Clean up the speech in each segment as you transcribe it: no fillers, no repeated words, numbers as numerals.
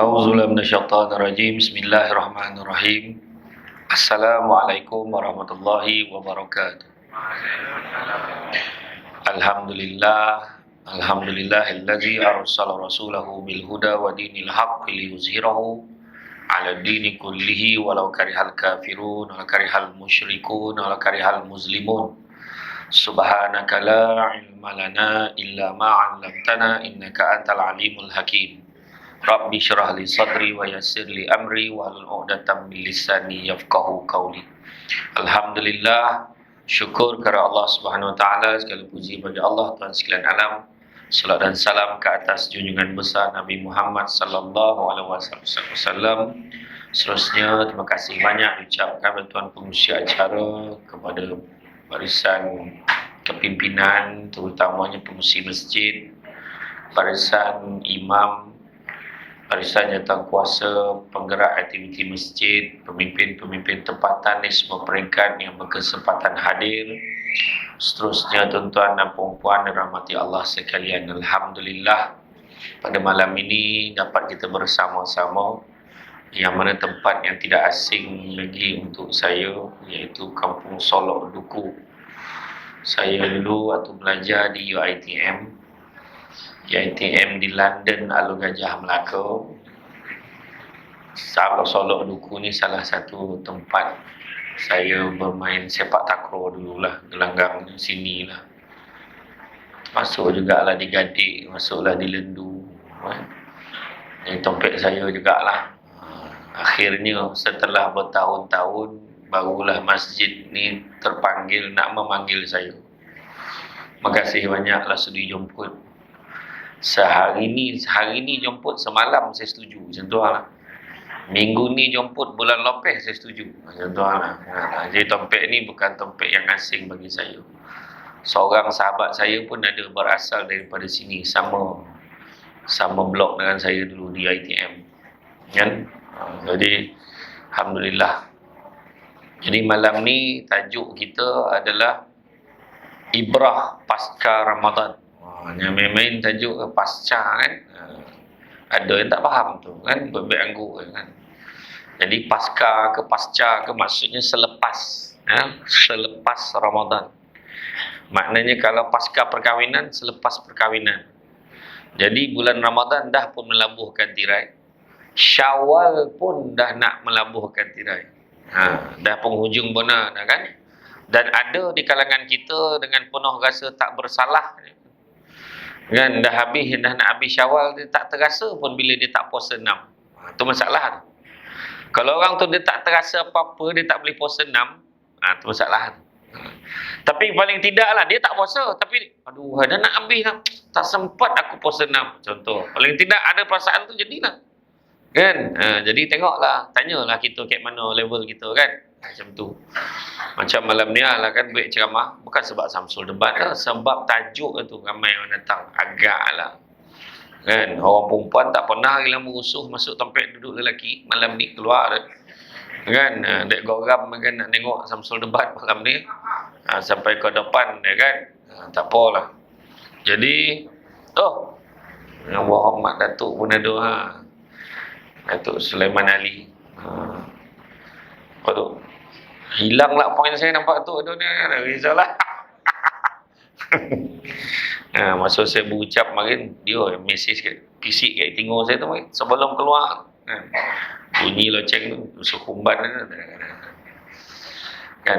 A'udzubillahi minasyaitonirrajim. Bismillahirrahmanirrahim. Assalamualaikum warahmatullahi wabarakatuh. Alhamdulillahillazi arsala rasulahu bil huda wa dinil haqqi liyuzhirahu 'ala dini kullihi walau karihal kafirun wa karihal musyrikun wa karihal muslimun. Subhanaka la ilma lana illa ma 'allamtana innaka antal alimul hakim. Rabbi syrah li sadri wa yassir li amri wa hlul 'uqdatam min lisani yafqahu qawli. Alhamdulillah, syukur kepada Allah Subhanahu wa taala, segala puji bagi Allah Tuhan sekalian alam. Salat dan salam ke atas junjungan besar Nabi Muhammad sallallahu alaihi wasallam. Seterusnya terima kasih banyak diucapkan kepada tuan pengurusi acara, kepada barisan kepimpinan, terutamanya pengurusi masjid, barisan imam, barisan jawatankuasa, penggerak aktiviti masjid, pemimpin-pemimpin tempatan di semua peringkat yang berkesempatan hadir. Seterusnya tuan-tuan dan puan-puan dirahmati Allah sekalian. Alhamdulillah, pada malam ini dapat kita bersama-sama, yang mana tempat yang tidak asing lagi untuk saya, iaitu Kampung Solok Duku. Saya dulu waktu belajar di UiTM di London, Alor Gajah, Melaka. Sabak Solok Duku ni salah satu tempat saya bermain sepak takraw dululah, gelanggang sini lah. Masuk jugalah di Gadik, masuklah di Lendu. Ini tompek saya jugalah. Akhirnya setelah bertahun-tahun barulah masjid ni terpanggil nak memanggil saya. Makasih banyaklah sudi jemput. Hari ni jemput, semalam saya setuju, macam tu lah. Minggu ni jemput, bulan lepas saya setuju, macam tu lah. Jadi tompek ni bukan tompek yang asing bagi saya. Seorang sahabat saya pun ada berasal daripada sini, sama blok dengan saya dulu di ITM, kan? Jadi alhamdulillah. Jadi malam ni tajuk kita adalah Ibrah Pasca Ramadan. Yang main tajuk pasca, kan? Ada yang tak faham tu, kan? Berbeza anggur, kan? Jadi pasca ke pasca ke maksudnya selepas, selepas Ramadan. Maknanya kalau pasca perkahwinan, selepas perkahwinan. Jadi bulan Ramadan dah pun melabuhkan tirai, Syawal pun dah nak melabuhkan tirai. Dah penghujung benar dah, kan? Dan ada di kalangan kita dengan penuh rasa tak bersalah, kan? Dah nak habis Syawal, dia tak terasa pun bila dia tak puasa 6. Itu masalah tu. Kalau orang tu dia tak terasa apa-apa, dia tak boleh puasa 6, itu masalah tu. Tapi paling tidaklah dia tak puasa, tapi aduh dah nak habis dah, tak sempat aku puasa 6, contoh. Paling tidak ada perasaan tu jadilah, kan? Jadi tengoklah, tanyalah kita kat mana level kita, kan? Macam tu. Macam malam ni lah, kan, baik ceramah. Bukan sebab Samsul debat lah, sebab tajuk tu ramai orang datang. Agak lah, kan? Orang perempuan tak pernah lagi merusuh masuk tempat duduk lelaki. Malam ni keluar dah, kan? Dek goram, kan, nak tengok Samsul debat malam ni. Sampai ke depan, kan? Tak apalah. Jadi yang berhormat Datuk pun ada, Datuk Sulaiman Ali. Apa tu? Hilang lah poin saya, nampak tu. Risaulah. Masa saya berucap kemarin, dia mesej pisik kat tinggal saya tu sebelum keluar. Bunyi loceng tu, sukumban kan.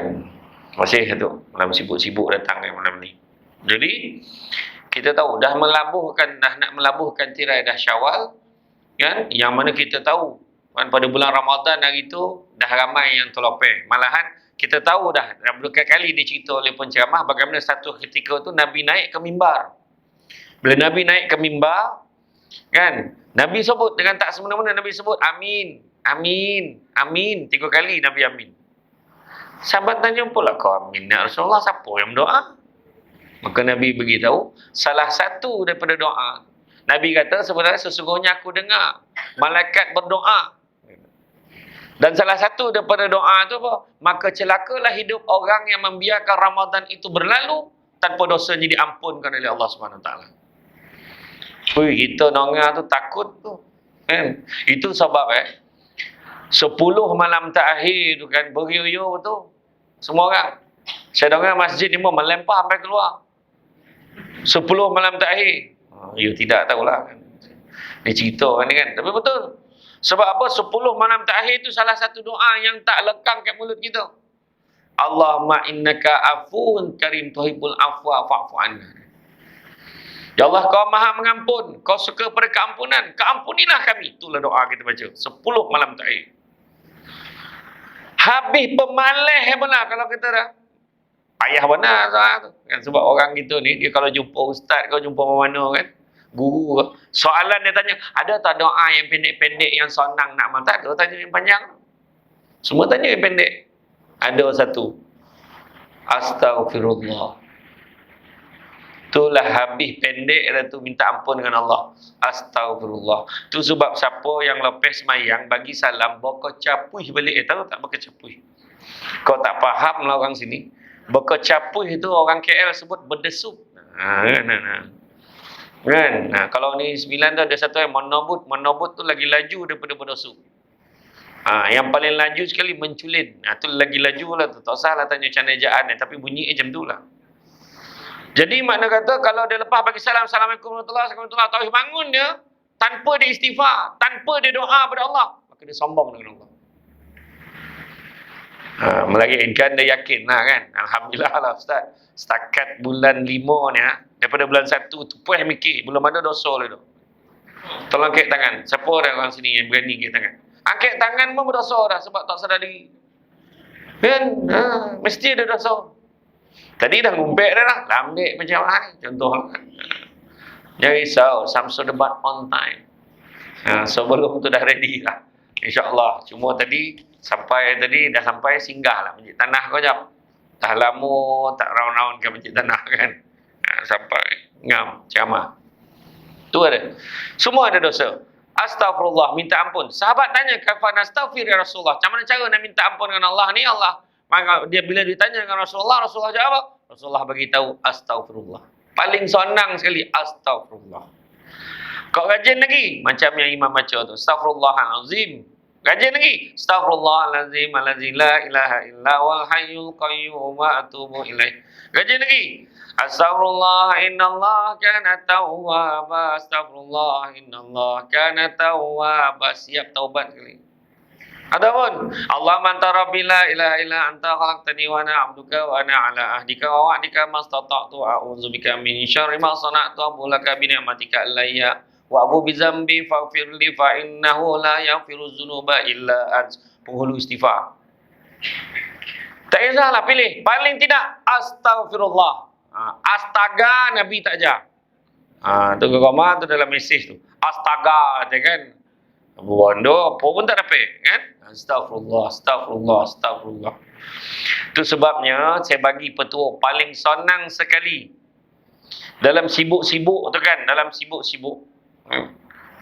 Masih tu, malam sibuk-sibuk datang malam ni. Jadi kita tahu dah nak melabuhkan tirai dah Syawal, kan? Yang mana kita tahu, kan, pada bulan Ramadan hari tu dah ramai yang terlopeh. Malahan kita tahu dah berkali-kali dicerita oleh penceramah bagaimana satu ketika tu Nabi naik ke mimbar. Bila Nabi naik ke mimbar, kan, Nabi sebut dengan tak semena-mena, Nabi sebut amin, amin, amin 3 kali Nabi amin. Sahabat tanya, pula kau amin ya Rasulullah, siapa yang berdoa? Maka Nabi beritahu salah satu daripada doa. Nabi kata, sebenarnya sesungguhnya aku dengar malaikat berdoa. Dan salah satu daripada doa itu apa? Maka celakalah hidup orang yang membiarkan Ramadan itu berlalu tanpa dosanya diampunkan oleh Allah Subhanahu Wa Taala. Kita nongah tu takut tu. Kan? Itu sebab 10 malam terakhir tu kan beriuh betul. Semua orang. Saya dengar masjid ni pun melempar sampai keluar. 10 malam terakhir. You tidak tahulah kan. Dia cerita kan ni kan. Tapi betul. Sebab apa? 10 malam terakhir tu salah satu doa yang tak lekang kat mulut kita. Allahumma innaka afuun karim tuhibbul afwa fa'fu anna. Ya Allah, kau maha mengampun, kau suka pada keampunan, keampunilah kami. Itulah doa kita baca 10 malam terakhir. Habis pemalih pula kalau kita dah payah benar tu kan. Sebab orang kita ni, dia kalau jumpa ustaz, kau jumpa mana kan, guru ke, soalan dia tanya, ada tak doa yang pendek-pendek yang senang nak amal? Tak ada, tanya yang panjang. Semua tanya yang pendek. Ada satu, astaghfirullah. Itulah habis pendek dah tu, minta ampun dengan Allah. Astaghfirullah. Tu sebab siapa yang lepas semayang bagi salam baka capuh balik. Tahu tak baka capuh? Kau tak faham lah orang sini. Baka capuh itu orang KL sebut berdesuk. Kan? Kalau ni 9 tu ada satu yang menobut. Menobut tu lagi laju daripada berdesuk. Yang paling laju sekali menculin. Tu lagi laju lah tu. Tak usah lah tanya macam ejaan ni, tapi bunyi macam tu lah. Jadi makna kata kalau dia lepas bagi salam, Assalamualaikum warahmatullahi wabarakatuh, tahu bangun dia tanpa dia istighfar, tanpa dia doa kepada Allah, maka dia sombong dengan Allah. Melainkan dia yakin lah kan. Alhamdulillah lah Ustaz, setakat bulan 5 ni daripada bulan 1 tu puas mikir, belum ada dosa lah tu. Tolong angkat tangan. Siapa ada orang sini yang berani angkat tangan? Angkat tangan pun berdosa dah sebab tak sedar diri. Kan? Mesti ada dosa. Tadi dah ngumpet dah lah. Lambik macam mana ni? Contoh. Jangan risau. Samsul debat on time. Sebelum tu dah ready lah. InsyaAllah. Cuma tadi, dah sampai singgah lah. Masjid Tanah kau jap. Dah lama tak round-round ke Masjid Tanah kan. Sampai ngam, ceramah. Tu ada. Semua ada dosa. Astaghfirullah, minta ampun. Sahabat tanya, kafan astaghfir ya Rasulullah. Macam mana cara nak minta ampun dengan Allah ni? Allah. Maka dia bila ditanya dengan Rasulullah, Rasulullah jawab apa? Rasulullah bagi tahu astaghfirullah. Paling senang sekali astaghfirullah. Kau rajin lagi macam yang imam baca tu. Astaghfirullahalazim. Rajin lagi. Astaghfirullahalazim allazi la ilaha illa wal hayyul qayyum wa atubu ilaih. Rajin lagi. Astaghfirullah innallaha kana tawwaba. Astaghfirullah innallaha kana tawwaba. Siap taubat sekali. Adapun Allahumma anta rabbi la ilaha illa anta khalaqtani wa ana 'abduka wa ana 'ala ahdika wa wa'dika mastata'tu a'udzubika min syarri ma sana'tu abu laka bi ni'matika alayya wa abu bi dzambi faghfir li fa innahu la yaghfiru dzunuba illa ant. Penghulu istighfar. Tak kisahlah pilih. Paling tidak astaghfirullah. Astaga Nabi tak ajar. Tu koma tu dalam mesej tu. Astaga je kan. Abu Bondo apa pun tak dapat kan? Astagfirullah, astagfirullah, astagfirullah. Itu sebabnya saya bagi petua paling senang sekali dalam sibuk-sibuk tu kan, dalam sibuk-sibuk.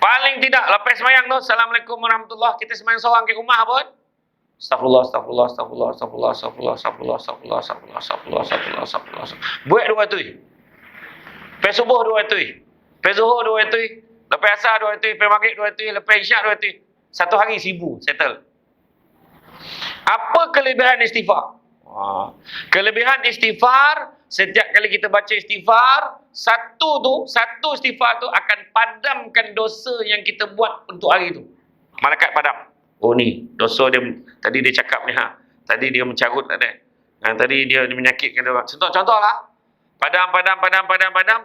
Paling tidak lepas sembahyang tu, Assalamualaikum warahmatullahi, kita sembahyang seorang ke rumah pun. Astagfirullah, astagfirullah, astagfirullah, astagfirullah, astagfirullah, astagfirullah, astagfirullah, astagfirullah, astagfirullah, astagfirullah, astagfirullah. Buat 2 ratus. Lepas subuh 2 ratus. Lepas zuhur 2 ratus. Lepas asar 2 ratus, lepas maghrib 2 ratus, lepas isyak 2 ratus. Satu hari 1000, settle. Apa kelebihan istighfar? Kelebihan istighfar, setiap kali kita baca istighfar, satu istighfar tu akan padamkan dosa yang kita buat untuk hari tu. Malaikat padam. Oh ni, dosa dia, tadi dia cakap ni tadi dia mencarut tak ada. Tadi dia menyakitkan orang. Contohlah. Padam,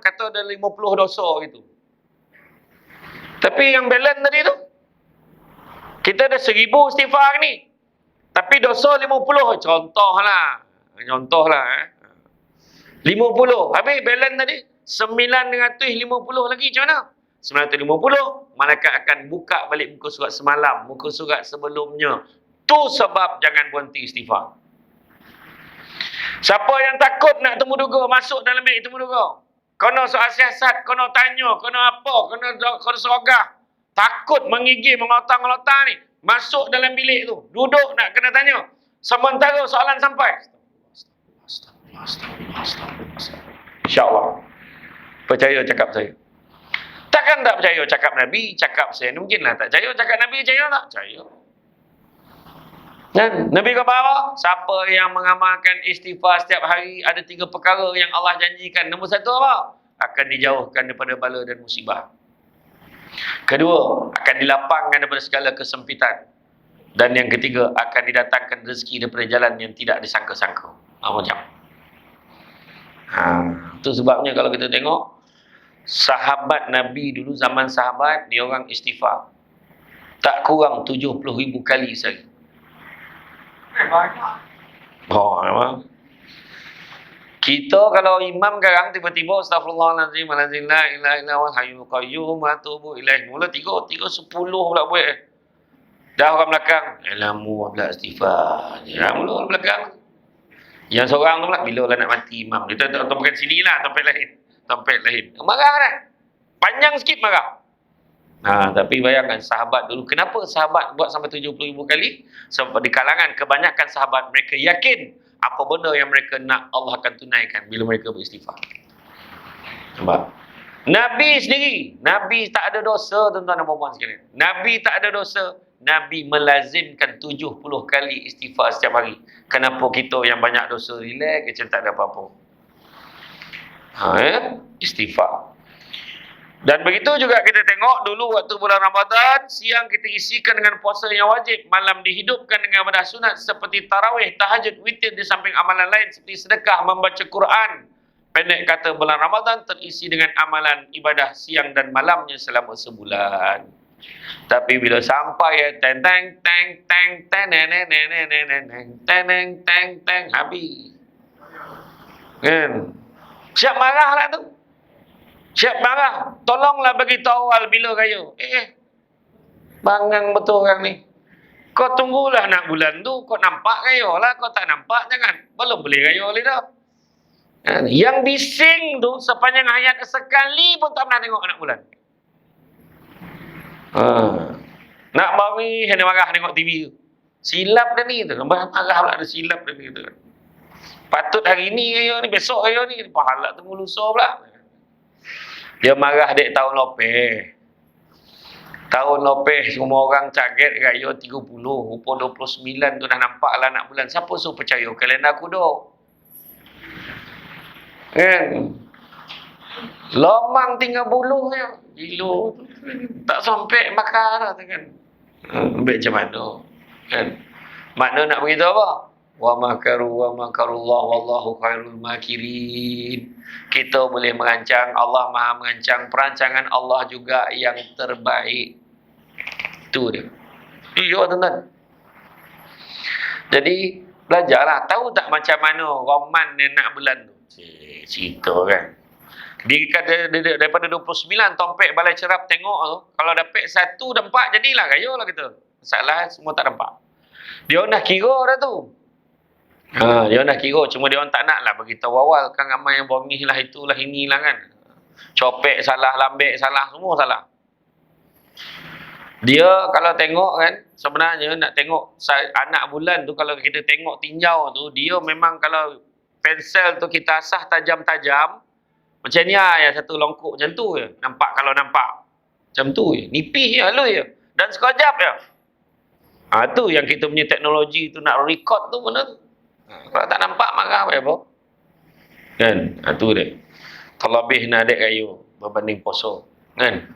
kata ada 50 dosa gitu. Tapi yang balance tadi tu, kita ada 1000 istighfar ni. Tapi dosa 50. Contohlah. 50. Habis balance tadi 950 lagi macam mana? 950, malaikat akan buka balik muka surat semalam, muka surat sebelumnya. Tu sebab jangan berhenti istighfar. Siapa yang takut nak temu duga, masuk dalam bilik temu duga. Kena soal siasat, kena tanya, kena apa, kena serogah. Takut mengigih, mengotang-otang ni. Masuk dalam bilik tu. Duduk nak kena tanya. Sementara soalan sampai. Astagfirullah. InsyaAllah. Percaya cakap saya. Takkan tak percaya cakap Nabi, cakap saya ni mungkinlah tak percaya, cakap Nabi percaya tak? Percaya. Dan Nabi kata apa? Siapa yang mengamalkan istighfar setiap hari, ada 3 perkara yang Allah janjikan. Nombor 1 apa? Akan dijauhkan daripada bala dan musibah. Kedua, akan dilapangkan daripada segala kesempitan. Dan yang ketiga, akan didatangkan rezeki daripada jalan yang tidak disangka-sangka. Macam. Itu sebabnya kalau kita tengok, sahabat Nabi dulu, zaman sahabat, dia orang istighfar. Tak kurang 70,000 kali sehari. Memang. Kita kalau imam sekarang tiba-tiba astagfirullahalazim la ilaha illallah hayyul qayyum wa atubu ilaih. Mula 3 10 pula buat. Dah orang belakang, alamu pula istighfar. Ya mula orang belakang. Yang seorang tu pula bila lah nak mati imam. Dia tak bukan sini lah, tempat lain. Marah dah. Panjang sikit marah. Tapi bayangkan sahabat dulu. Kenapa sahabat buat sampai 70,000 kali? Sebab di kalangan kebanyakan sahabat, mereka yakin apa benda yang mereka nak, Allah akan tunaikan bila mereka beristighfar. Nampak? Nabi sendiri, Nabi tak ada dosa, tuan-tuan dan puan sekalian. Nabi tak ada dosa. Nabi melazimkan 70 kali istighfar setiap hari. Kenapa kita yang banyak dosa relax, macam tak ada apa-apa? Istighfar. Dan begitu juga kita tengok dulu waktu bulan Ramadan, siang kita isikan dengan puasa yang wajib, malam dihidupkan dengan ibadah sunat seperti tarawih, tahajud, witir di samping amalan lain seperti sedekah, membaca Quran. Pendek kata, bulan Ramadan terisi dengan amalan ibadah siang dan malamnya selama sebulan. Tapi bila sampai teng teng teng teng teng teng teng teng habis. Kan? Siap marahlah tu. Siap marah. Tolonglah bagi tahu awal bila raya. Bangang betul orang ni. Kau tunggulah nak bulan tu. Kau nampak raya lah. Kau tak nampak jangan. Belum boleh raya boleh dah. Yang bising tu sepanjang hayat sekali pun tak pernah tengok anak bulan. Nak bagi hendak marah tengok TV tu. Silap dah ni tu. Marah pula ada silap dah ni tu. Patut hari ni raya ni. Besok raya ni. Pahala tunggu lusa pula. Dia marah dek tahun lepas. Tahun lepas semua orang caget raya 30. Rupa 29 tu dah nampak lah nak bulan. Siapa suruh percaya kalender kuda? Kan? Lomang tinggal buluh je. Gila. Tak sampai makar lah tu kan. Ambil macam mana? Kan? Makna nak beritahu apa? Wa makaru wa makarullah wallahu khairul makirin. Kita boleh merancang, Allah Maha merancang. Perancangan Allah juga yang terbaik. Itu dia. Ya tuan-tuan. Jadi belajarlah. Tahu tak macam mana roman yang nak bulan tu? Cerita kan. Daripada 29 tompek balai cerap tengok tu, kalau dapat 1 dan 4 jadilah raya lah kita. Masalah semua tak nampak. Dia nak kira dah tu. Dia nak kira, cuma dia orang tak nak lah beritahu awal. Kan ramai yang bongih lah, itulah, inilah kan. Copek salah, lambek salah, semua salah. Dia kalau tengok kan, sebenarnya nak tengok anak bulan tu, kalau kita tengok tinjau tu, dia memang kalau pensel tu kita asah tajam-tajam, macam ni lah, yang satu longkuk macam tu je. Nampak kalau nampak. Macam tu je. Nipis je, halus je. Dan sekejap je. Tu yang kita punya teknologi tu nak record tu benda tu. Kalau tak nampak marah apa? Kan? Tu dia. Terlebih nak adik kayu berbanding poso. Kan?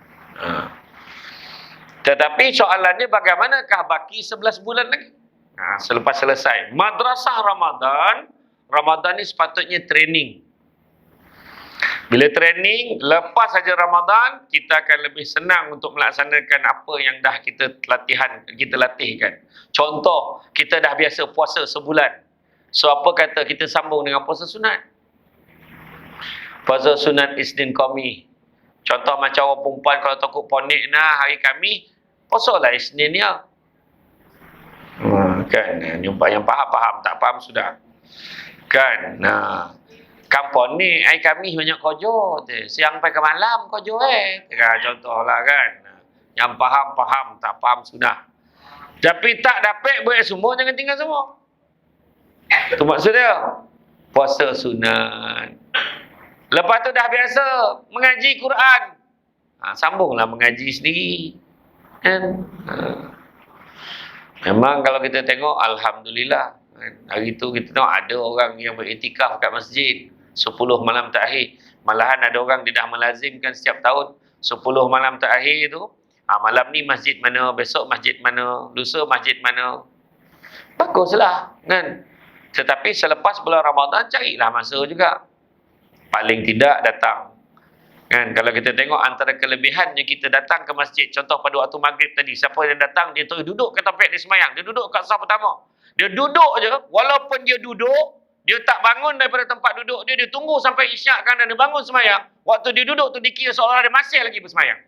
Tetapi soalannya bagaimanakah baki 11 bulan lagi? Selepas selesai. Madrasah Ramadan ni sepatutnya training. Bila training, lepas saja Ramadan, kita akan lebih senang untuk melaksanakan apa yang dah kita latihkan. Contoh, kita dah biasa puasa sebulan. So, apa kata kita sambung dengan puasa sunat? Puasa sunat Isnin Qami. Contoh macam orang perempuan kalau takut ponik hari Khamis, puasa lah Isnin ya. Kan, jumpa yang faham, tak faham sudah. Kan, kampung ni, hari Khamis banyak kojo. Siang sampai ke malam kojo contohlah kan. Yang faham, tak faham sudah. Tapi tak dapat buat semua, jangan tinggal semua. Itu maksud dia. Puasa sunat. Lepas tu dah biasa mengaji Quran. Sambunglah mengaji sendiri. Kan? Memang kalau kita tengok, Alhamdulillah. Kan? Hari tu kita tengok ada orang yang beriktikaf kat masjid 10 malam terakhir. Malahan ada orang dia dah melazimkan setiap tahun 10 malam terakhir tu. Malam ni masjid mana, besok masjid mana, lusa masjid mana. Baguslah. Kan? Tetapi selepas bulan Ramadan, carilah masa juga. Paling tidak datang. Kan, kalau kita tengok antara kelebihannya kita datang ke masjid, contoh pada waktu maghrib tadi, siapa yang datang dia terus duduk ke tempat dia semayang, dia duduk kat saf pertama. Dia duduk je, walaupun dia duduk, dia tak bangun daripada tempat duduk dia, dia tunggu sampai isyak kan dia bangun semayang. Waktu dia duduk tu dikira seolah dia masih lagi bersemayang.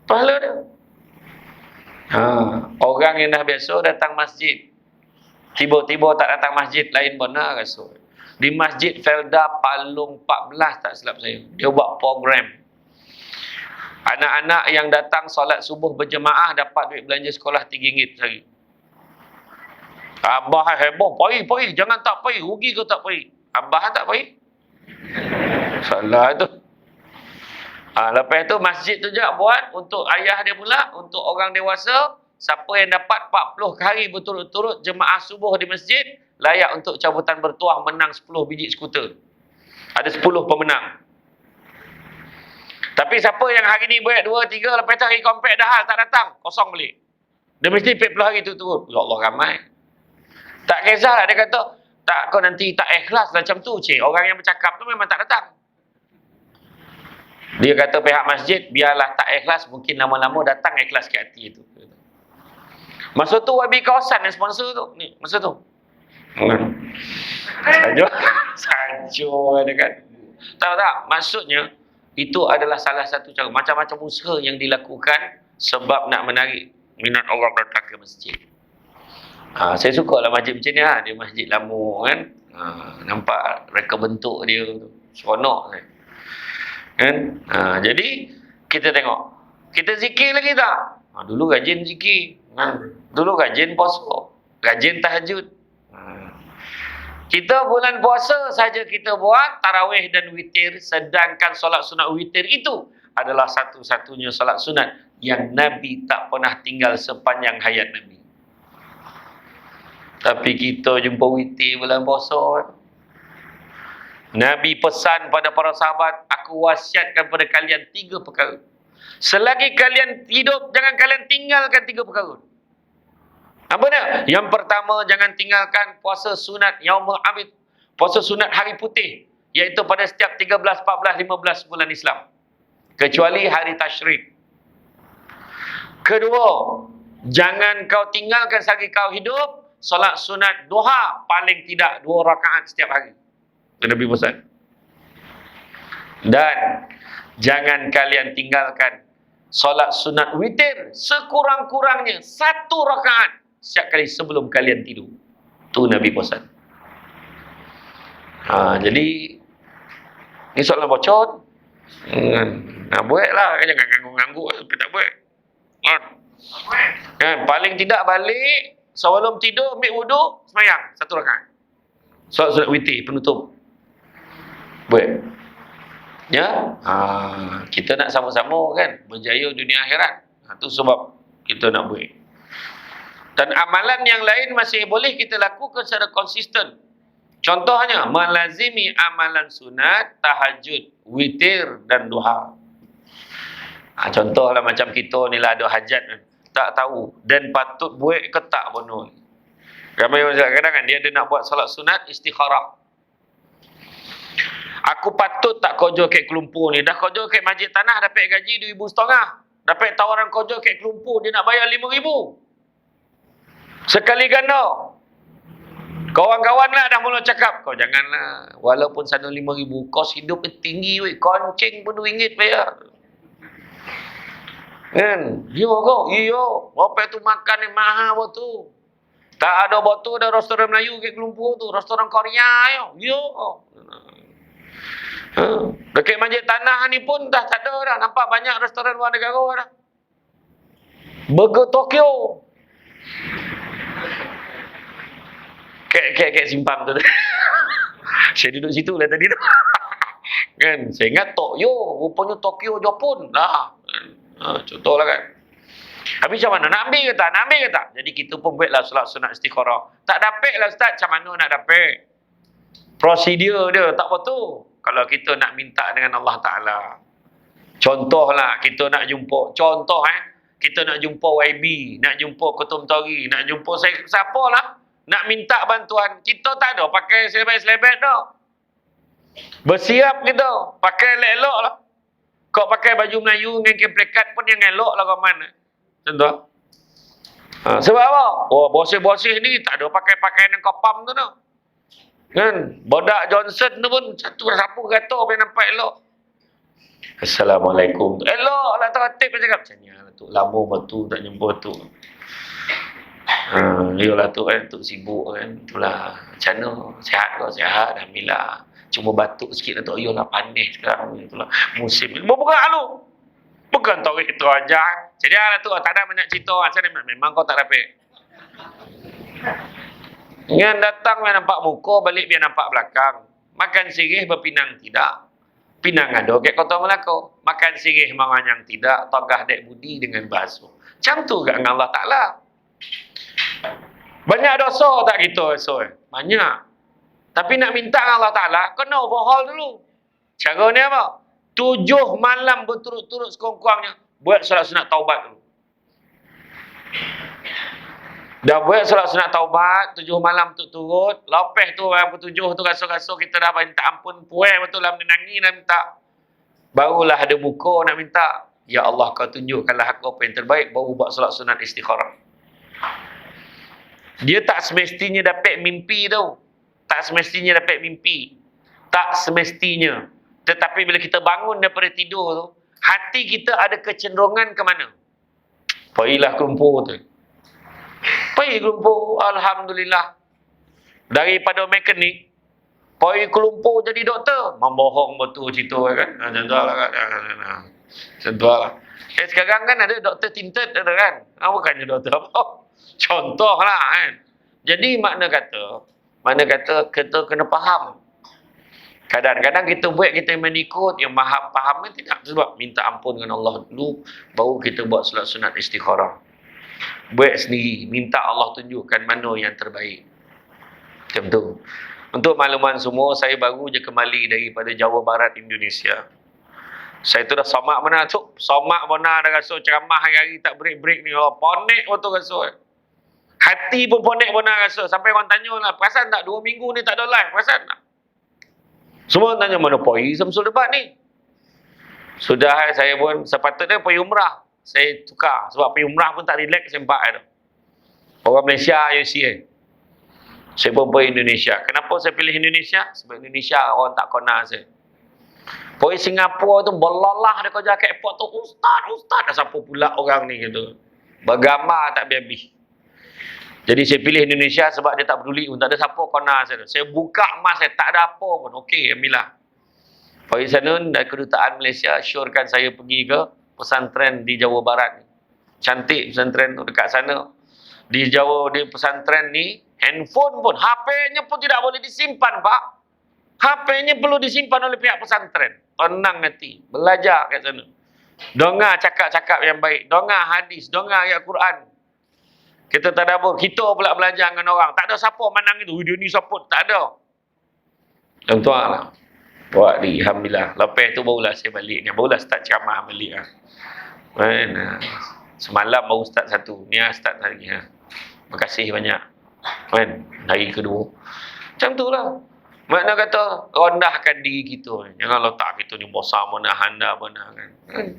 Pahala dia. Orang yang dah biasa datang masjid, tiba-tiba tak datang masjid, lain benar rasa. Di Masjid Felda Palung 14 tak silap saya. Dia buat program. Anak-anak yang datang solat subuh berjemaah dapat duit belanja sekolah RM3 sehari. Abah heboh, pergi. Jangan tak pergi. Rugi ke tak pergi? Abah tak pergi. Salah tu. Lepas tu masjid tu je buat untuk ayah dia pula, untuk orang dewasa. Siapa yang dapat 40 hari berturut-turut jemaah subuh di masjid, layak untuk cabutan bertuah menang 10 biji skuter. Ada 10 pemenang. Tapi siapa yang hari ni buat 2, 3, lepas tu hari komplek dah tak datang, kosong balik. Dia mesti 40 hari tu turut. Ya Allah ramai. Tak kisahlah, dia kata, tak kau nanti tak ikhlas macam tu. Orang yang bercakap tu memang tak datang. Dia kata pihak masjid, biarlah tak ikhlas, mungkin lama-lama datang ikhlas ke hati itu. Masa tu YB kawasan yang sponsor tu. Ni, masa tu. Sajo ada kan. Tahu tak? Maksudnya itu adalah salah satu cara. Macam-macam usaha yang dilakukan sebab nak menarik minat orang datang ke masjid. Saya suka lah masjid macam ni. Dia masjid lama kan. Nampak reka bentuk dia tu. Seronok kan. Jadi kita tengok. Kita zikir lagi tak? Dulu rajin zikir. Dulu rajin puasa. Rajin tahajud. Kita bulan puasa saja kita buat tarawih dan witir, sedangkan solat sunat witir itu adalah satu-satunya solat sunat yang Nabi tak pernah tinggal sepanjang hayat Nabi. Tapi kita jumpa witir bulan puasa. Nabi pesan pada para sahabat, aku wasiatkan pada kalian 3 perkara. Selagi kalian hidup, jangan kalian tinggalkan 3 perkara. Apa dia? Yang pertama, jangan tinggalkan puasa sunat Yaumul Abid. Puasa sunat hari putih. Iaitu pada setiap 13, 14, 15 bulan Islam. Kecuali hari tasyrik. Kedua, jangan kau tinggalkan selagi kau hidup solat sunat duha paling tidak 2 rakaat setiap hari. Itu Nabi pesan. Dan jangan kalian tinggalkan solat sunat witir sekurang-kurangnya 1 rakaat setiap kali sebelum kalian tidur. Tu Nabi pesan. Jadi ni soalan bocor. Buatlah, jangan ganggu-ganggu tapi tak buat. Paling tidak balik sebelum tidur ambil wuduk, semayang 1 rakaat. Solat sunat witir penutup. Buat. Ya, kita nak sama-sama kan berjaya dunia akhirat. Itu sebab kita nak buat. Dan amalan yang lain masih boleh kita lakukan secara konsisten. Contohnya, melazimi amalan sunat, tahajud, witir dan duha. Contohlah macam kita ni lah ada hajat, tak tahu. Dan patut buat ke tak benar. Ramai orang kadang-kadang kan, dia ada nak buat solat sunat, istikharah. Aku patut tak kerja kat Kelumpur ni. Dah kerja kat Masjid Tanah, dapat gaji RM2,500. Dapat tawaran kerja kat Kelumpur, dia nak bayar RM5,000. Sekali ganda. Kawan-kawan lah dah mula cakap, kau janganlah. Walaupun sana RM5,000, kos hidup tinggi weh. Koncing pun RM2 bayar. Kan? Ya kau? Ya. Berapa tu makan yang mahal tu? Tak ada batu ada restoran Melayu kat Kelumpur tu. Restoran Korea yo. Ya. Dekat Masjid Tanah ni pun dah tak ada dah. Nampak banyak restoran luar negara dah. Burger Tokyo. Kayak simpang tu. Saya duduk situ lah tadi tu. Kan? Saya ingat Tokyo, rupanya Tokyo Jepun. Lah. Contohlah kan. Habis macam mana? Nak ambil ke tak? Nak ambil ke tak? Jadi kita pun buatlah solat sunat istikharah. Tak dapat lah Ustaz. Macam mana nak dapat? Prosedur dia tak betul. Kalau kita nak minta dengan Allah Ta'ala. Contohlah kita nak jumpa. Kita nak jumpa YB. Nak jumpa Ketum Tori. Nak jumpa siapa lah. Nak minta bantuan. Kita tak ada pakai selebet-selebet dah. Bersiap kita. Pakai elok lah. Kau pakai baju Melayu dengan keplekat pun yang elok lah kau mana. Contoh. Sebab apa? Oh, bosih-bosih ni tak ada pakai pakaian yang kopam tu dah. Kan? Bodak Johnson tu pun satu sapu kata apa yang nampak elok. Assalamualaikum. Elok lah tertib dia cakap. Macam ni lah tu. Lama batu tak jumpa tu. Yolah tu kan. Tu sibuk kan. Itulah. Macam mana? Sihat kau? Sihat. Alhamdulillah. Cuma batuk sikit lah tu. Yolah panis sekarang. Itulah. Musim. Bukan lu. Bukan tahu itu aja. Jadi lah tu. Tak ada banyak cerita. Memang kau tak dapat. Yang datang biar nampak muka. Balik biar nampak belakang. Makan sirih berpinang tidak. Pinang ada kat Kota Melaka. Makan sirih mawanyang tidak. Togah dek budi dengan basuh. Macam tu kat dengan Allah Ta'ala. Banyak dosa tak kita esok? Banyak. Tapi nak minta dengan Allah Ta'ala, kena overhaul dulu. Cara ni apa? 7 malam berturut-turut sekurang-kurangnya. Buat solat sunat taubat dulu. Dah buat solat sunat taubat 7 malam turut-turut. Lepas tu yang ke-7 tu rasa-rasa kita dah minta ampun puas betul lah menangi nak minta. Barulah ada muka nak minta. Ya Allah kau tunjukkanlah aku apa yang terbaik. Baru buat solat sunat istikharah. Dia tak semestinya dapat mimpi tau. Tak semestinya dapat mimpi. Tak semestinya. Tetapi bila kita bangun daripada tidur tu, hati kita ada kecenderungan ke mana? Pergilah ke Lumpur tu. Pergi ke Lumpur, alhamdulillah. Daripada mekanik, pergi ke Lumpur jadi doktor. Membohong betul cerita kan. Macam tu lah kan. Macam tu lah. Sekarang kan ada doktor tinted ada kan. Bukannya doktor apa. Contoh lah kan. Jadi makna kata kita kena faham. Kadang-kadang kita buat kita main ikut yang faham kan tidak. Sebab minta ampun dengan Allah dulu. Baru kita buat solat sunat istikharah. Buat sendiri. Minta Allah tunjukkan mana yang terbaik. Macam tu. Untuk makluman semua, saya baru je kembali daripada Jawa Barat Indonesia. Saya tu dah somak mana tu. Somak mana dah rasa ceramah hari-hari tak break-break ni. Oh, ponek betul rasa. Hati pun ponek mana rasa. Sampai orang tanya lah. Perasan tak 2 minggu ni tak ada live? Perasan tak? Semua tanya mana pergi Samsul Debat ni. Sudah saya pun sepatutnya pergi umrah. Saya tukar. Sebab pergi umrah pun tak relax sempat ada. Orang Malaysia UCA. Saya pun pergi Indonesia. Kenapa saya pilih Indonesia? Sebab Indonesia orang tak kenal saya. Pergi Singapura tu berlalah dia kerja kat airport tu. Ustaz. Dah siapa pula orang ni gitu. Bergambar tak habis-habis. Jadi saya pilih Indonesia sebab dia tak peduli pun. Tak ada siapa kena saya. Saya buka emas saya. Tak ada apa pun. Okey, alhamdulillah. Pergi sana dari kedutaan Malaysia syorkan saya pergi ke pesantren di Jawa Barat. Cantik pesantren tu dekat sana. Di Jawa, di pesantren ni, handphone pun, HP-nya pun tidak boleh disimpan, Pak. HP-nya perlu disimpan oleh pihak pesantren. Tenang hati. Belajar kat sana. Dengar cakap-cakap yang baik. Dengar hadis. Dengar ayat Quran. Kita tak ada apa. Kita pula belajar dengan orang. Tak ada siapa menang itu. Dia ni siapa. Tak ada. Tuan-tuan lah. Buat di. Alhamdulillah. Lepas tu barulah saya balik. Barulah start ceramah balik. Semalam baru start satu. Ni start hari ni. Terima kasih banyak. Hari kedua. Macam tu lah. Makna kata, rendahkan diri kita. Jangan letak kita ni bosan mana, handa mana.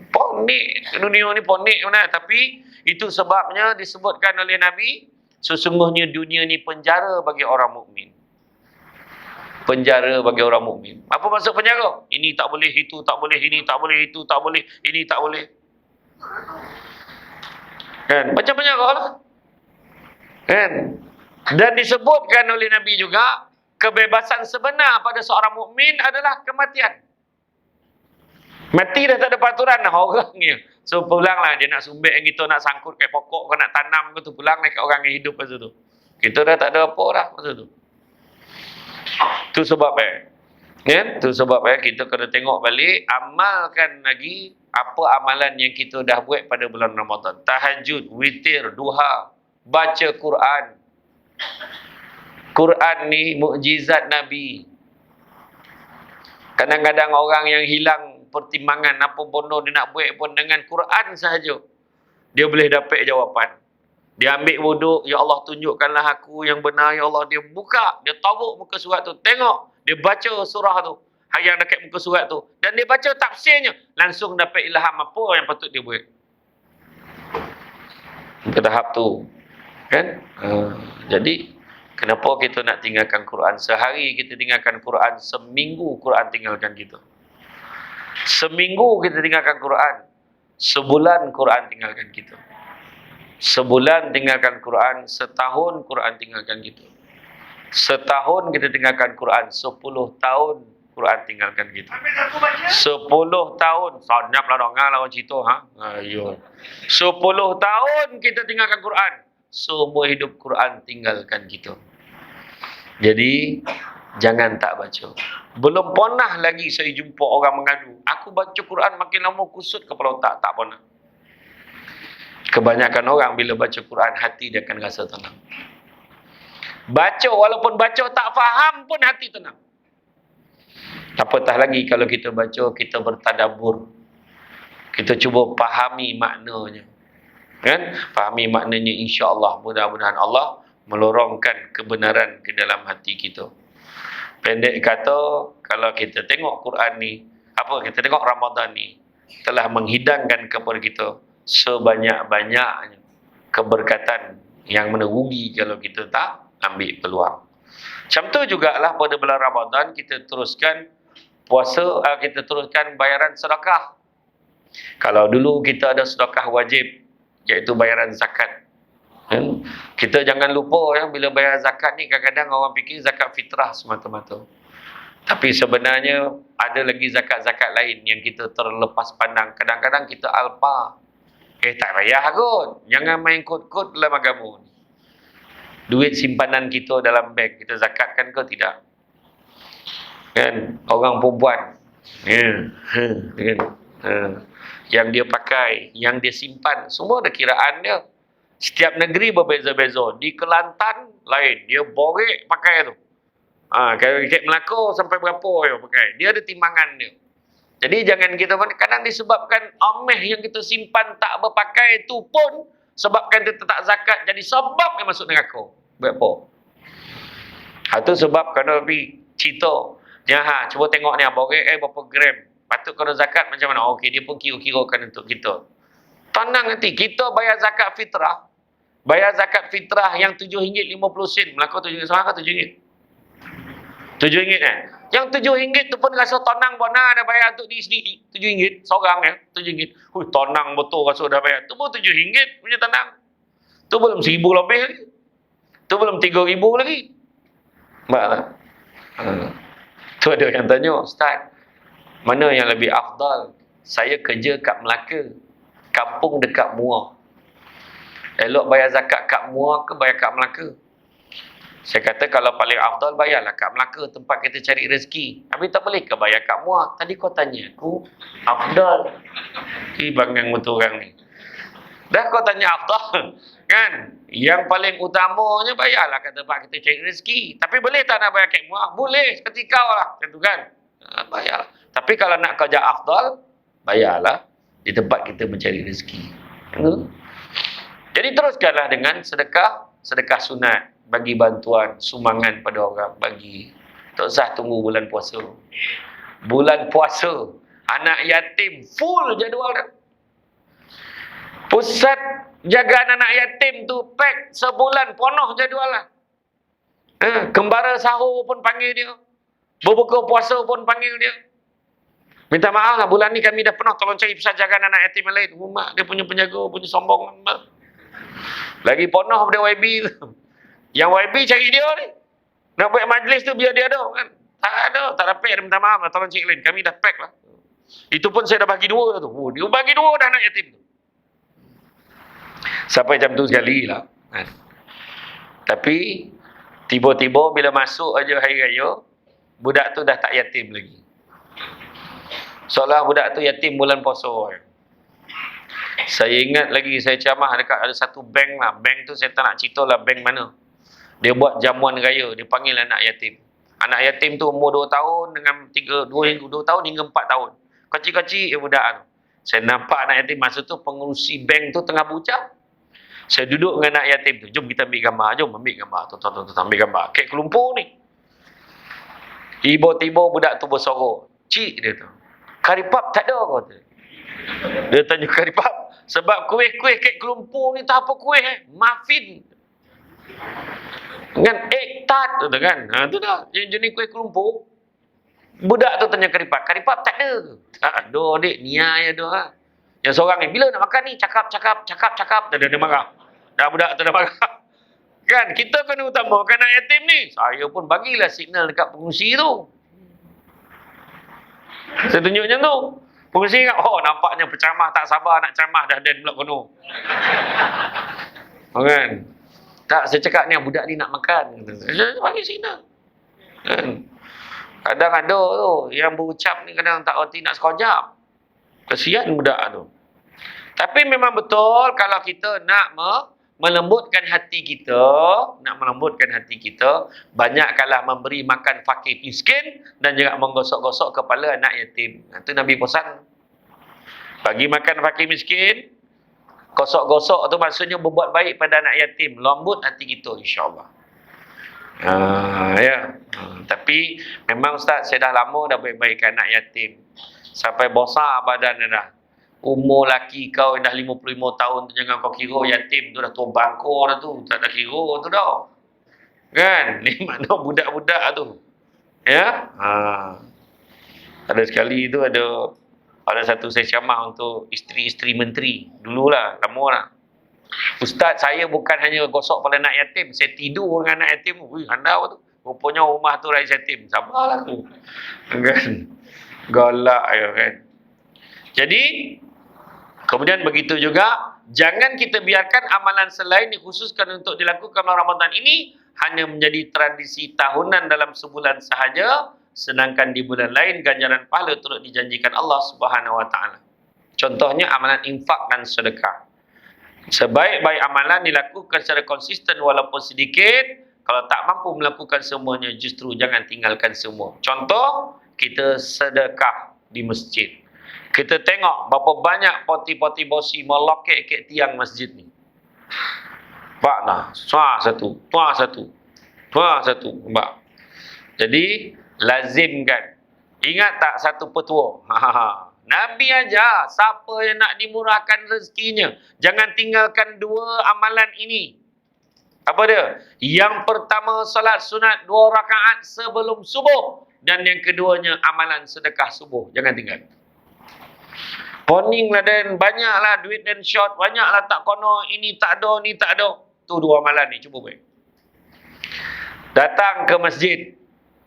Ponik. Dunia ni ponik mana. Tapi, itu sebabnya disebutkan oleh Nabi, sesungguhnya dunia ni penjara bagi orang mukmin. Penjara bagi orang mukmin. Apa maksud penjara? Ini tak boleh, itu tak boleh, ini tak boleh, itu tak boleh, ini tak boleh. Kan? Macam penjara lah. Kan? Dan disebutkan oleh Nabi juga, kebebasan sebenar pada seorang mukmin adalah kematian. Mati dah tak ada peraturan dah orangnya. So pulanglah dia nak sumbek yang kita nak sangkut kat pokok ke nak tanam ke tu pulang kat orang yang hidup masa tu. Kita dah tak ada apa dah masa tu. Tu sebab Kan? Tu sebab kita kena tengok balik, amalkan lagi apa amalan yang kita dah buat pada bulan Ramadan. Tahajud, witir, duha, baca Quran. Quran ni mukjizat Nabi. Kadang-kadang orang yang hilang pertimbangan apa bono dia nak buat pun, dengan Quran sahaja dia boleh dapat jawapan. Dia ambil wuduk, ya Allah tunjukkanlah aku yang benar, ya Allah. Dia buka, dia tabuk muka surat tu, tengok, dia baca surah tu, yang dekat muka surat tu, dan dia baca tafsirnya, langsung dapat ilham apa yang patut dia buat. Ke tahap tu, kan? Jadi kenapa kita nak tinggalkan Quran? Sehari kita tinggalkan Quran, seminggu Quran tinggalkan kita. Seminggu kita tinggalkan Quran, sebulan Quran tinggalkan kita. Sebulan tinggalkan Quran, setahun Quran tinggalkan kita. Setahun kita tinggalkan Quran, 10 tahun Quran tinggalkan kita. 10 tahun, senyap lah dengar lah orang cerita. Ayo. 10 tahun kita tinggalkan Quran, seumur hidup Quran tinggalkan kita. Jadi, jangan tak baca. Belum pernah lagi saya jumpa orang mengadu, aku baca Quran makin lama kusut kepala otak. Tak pernah. Kebanyakan orang bila baca Quran, hati dia akan rasa tenang. Baca, walaupun baca tak faham pun hati tenang. Apatah lagi kalau kita baca, kita bertadabbur. Kita cuba fahami maknanya. Kan? Fahami maknanya, insya-Allah. Mudah-mudahan Allah melorongkan kebenaran ke dalam hati kita. Pendek kata, kalau kita tengok Quran ni, kita tengok Ramadan ni, telah menghidangkan kepada kita sebanyak-banyaknya keberkatan yang mana rugi kalau kita tak ambil peluang. Macam tu jugalah pada bulan Ramadan kita teruskan puasa, kita teruskan bayaran sedekah. Kalau dulu kita ada sedekah wajib, iaitu bayaran zakat. Kita jangan lupa bila bayar zakat ni, kadang-kadang orang fikir zakat fitrah semata-mata. Tapi sebenarnya ada lagi zakat-zakat lain yang kita terlepas pandang. Kadang-kadang kita alpa. Tak payah kot. Jangan main kod-kod dalam agama ni. Duit simpanan kita dalam bank, kita zakatkan ke tidak? Kan? Orang perempuan. Kan? Yang dia pakai, yang dia simpan, semua ada kiraan dia. Setiap negeri berbeza-beza. Di Kelantan lain, dia borek pakai tu. Kalau kat Melaka sampai berapa dia pakai. Dia ada timbangan dia. Jadi jangan kita, kadang disebabkan ameh yang kita simpan tak berpakai tu pun sebabkan kita tak zakat, jadi sebab yang masuk neraka. Berapa? Itu sebab kena pergi cerita. Cuba tengok ni, borek berapa gram. Patut kena zakat macam mana? Okey, dia pun kira-kirakan untuk kita. Tenang nanti, kita bayar zakat fitrah. Bayar zakat fitrah yang RM7.50. Melaka RM7 seorang ke RM7? RM7 kan? Yang RM7 tu pun rasa tenang bona dah bayar untuk diri sendiri. RM7 seorang ya, RM7. Tenang betul rasa dah bayar. Tu pun RM7 punya tenang. Tu belum RM1,000 lebih lagi. Tu belum RM3,000 lagi. Baiklah. Tu ada yang tanya, Ustaz, mana yang lebih afdal? Saya kerja kat Melaka, kampung dekat Muar. Elok bayar zakat kat Muar ke bayar kat Melaka? Saya kata kalau paling afdal bayarlah kat Melaka, tempat kita cari rezeki. Tapi tak boleh ke bayar kat Muar? Tadi kau tanya aku afdal. Bangang betul orang ni. Dah kau tanya afdal. Kan? Yang paling utamanya bayarlah kat tempat kita cari rezeki. Tapi boleh tak nak bayar kat Muar? Boleh. Seperti kau lah. Tentu kan? Bayarlah. Tapi kalau nak kerja afdal, bayarlah di tempat kita mencari rezeki. Jadi teruskanlah dengan sedekah sunat. Bagi bantuan, sumbangan pada orang, bagi. Tak usah tunggu bulan puasa. Bulan puasa, anak yatim full jadual dah. Pusat jagaan anak yatim tu pack sebulan penuh jadual lah. Kembara sahur pun panggil dia. Berbuka puasa pun panggil dia. Minta maaf lah, bulan ni kami dah penuh, tolong cari pusat jagaan anak yatim yang lain. Rumah dia punya penjaga, punya sombong. Lagi penuh pada YB tu. Yang YB cari dia ni. Nak buat majlis tu biar dia ada kan. Tak ada, tak dapat. Dia minta maaf lah, tolong cik lain. Kami dah pack lah. Itu pun saya dah bagi 2 tu. Dia bagi 2 dah anak yatim tu. Sampai jam tu sekali lah. Tapi, tiba-tiba bila masuk aja hari raya, budak tu dah tak yatim lagi. Seolah budak tu yatim bulan puasa. Saya ingat lagi, saya ceramah dekat ada satu bank lah. Bank tu saya tak nak cerita lah bank mana. Dia buat jamuan raya, dia panggil anak yatim. Anak yatim tu umur 2 tahun dengan 2 tahun hingga 4 tahun. Kecil-kecil budak tu. Saya nampak anak yatim masa tu pengurusi bank tu tengah berucap. Saya duduk dengan anak yatim tu. Jom kita ambil gambar. Jom ambil gambar. Tuan-tuan ambil gambar. Kek kelumpur ni. Tiba-tiba budak tu bersorok. Cik dia tu. Karipap tak ada kau tu. Dia tanya karipap. Sebab kuih-kuih kek kelumpur ni tak apa kuih muffin. Dengan egg tart tu kan. Tu dah. Jenis kuih kelumpur. Budak tu tanya karipap. Karipap tak ada. Tak ada adik. Niat ada lah. Yang seorang ni, bila nak makan ni? Cakap. Dia marah. Dah budak tu dah marah. Kan, kita kena utamakan anak yatim ni. Saya pun bagilah signal dekat pengurusi tu. Saya tunjuk macam tu. Pengurusi ingat, oh nampaknya penceramah tak sabar nak ceramah dah dan pula kono. Kan? Tak, saya cakap ni budak ni nak makan. Saya bagi signal. Kan? Kadang ada tu, yang berucap ni kadang tak erti nak sekejap. Kesian budak tu. Tapi memang betul kalau kita nak melembutkan hati kita, banyakkanlah memberi makan fakir miskin dan juga menggosok-gosok kepala anak yatim. Itu Nabi pesan. Bagi makan fakir miskin, gosok-gosok tu maksudnya berbuat baik pada anak yatim, lembut hati kita insya-Allah. Tapi memang Ustaz, saya dah lama dah baik-baikkan anak yatim. Sampai besar badan dia dah. Umur laki kau dah 55 tahun tu jangan kau kira yatim tu dah tua bangkor dah tu. Tak ada kira tu dah. Kan? Ni mana budak-budak tu. Ya? Ada sekali tu ada satu saya ceramah untuk isteri-isteri menteri. Dululah, lama lah. Ustaz, saya bukan hanya gosok kepala anak yatim. Saya tidur dengan anak yatim. Ui, handal tu. Rupanya rumah tu rakyat yatim. Sabarlah tu. Kan? Galak ya kan. Jadi kemudian begitu juga, jangan kita biarkan amalan selain dikhususkan untuk dilakukan dalam Ramadan ini hanya menjadi tradisi tahunan dalam sebulan sahaja, sedangkan di bulan lain ganjaran pahala turut dijanjikan Allah Subhanahu wa taala. Contohnya amalan infak dan sedekah. Sebaik-baik amalan dilakukan secara konsisten walaupun sedikit. Kalau tak mampu melakukan semuanya, justru jangan tinggalkan semua. Contoh, kita sedekah di masjid. Kita tengok berapa banyak poti-poti bosi melokek ke tiang masjid ni. Pak dah, tuah satu. Mbak. Jadi, lazimkan. Ingat tak satu petua? Nabi aja, siapa yang nak dimurahkan rezekinya, jangan tinggalkan 2 amalan ini. Apa dia? Yang pertama, salat sunat 2 rakaat sebelum subuh. Dan yang keduanya, amalan sedekah subuh. Jangan tinggal. Poning lah dan banyaklah duit dan short. Banyaklah tak kono, ini tak ada, ni tak ada. Tu 2 amalan ni, cuba buat. Datang ke masjid.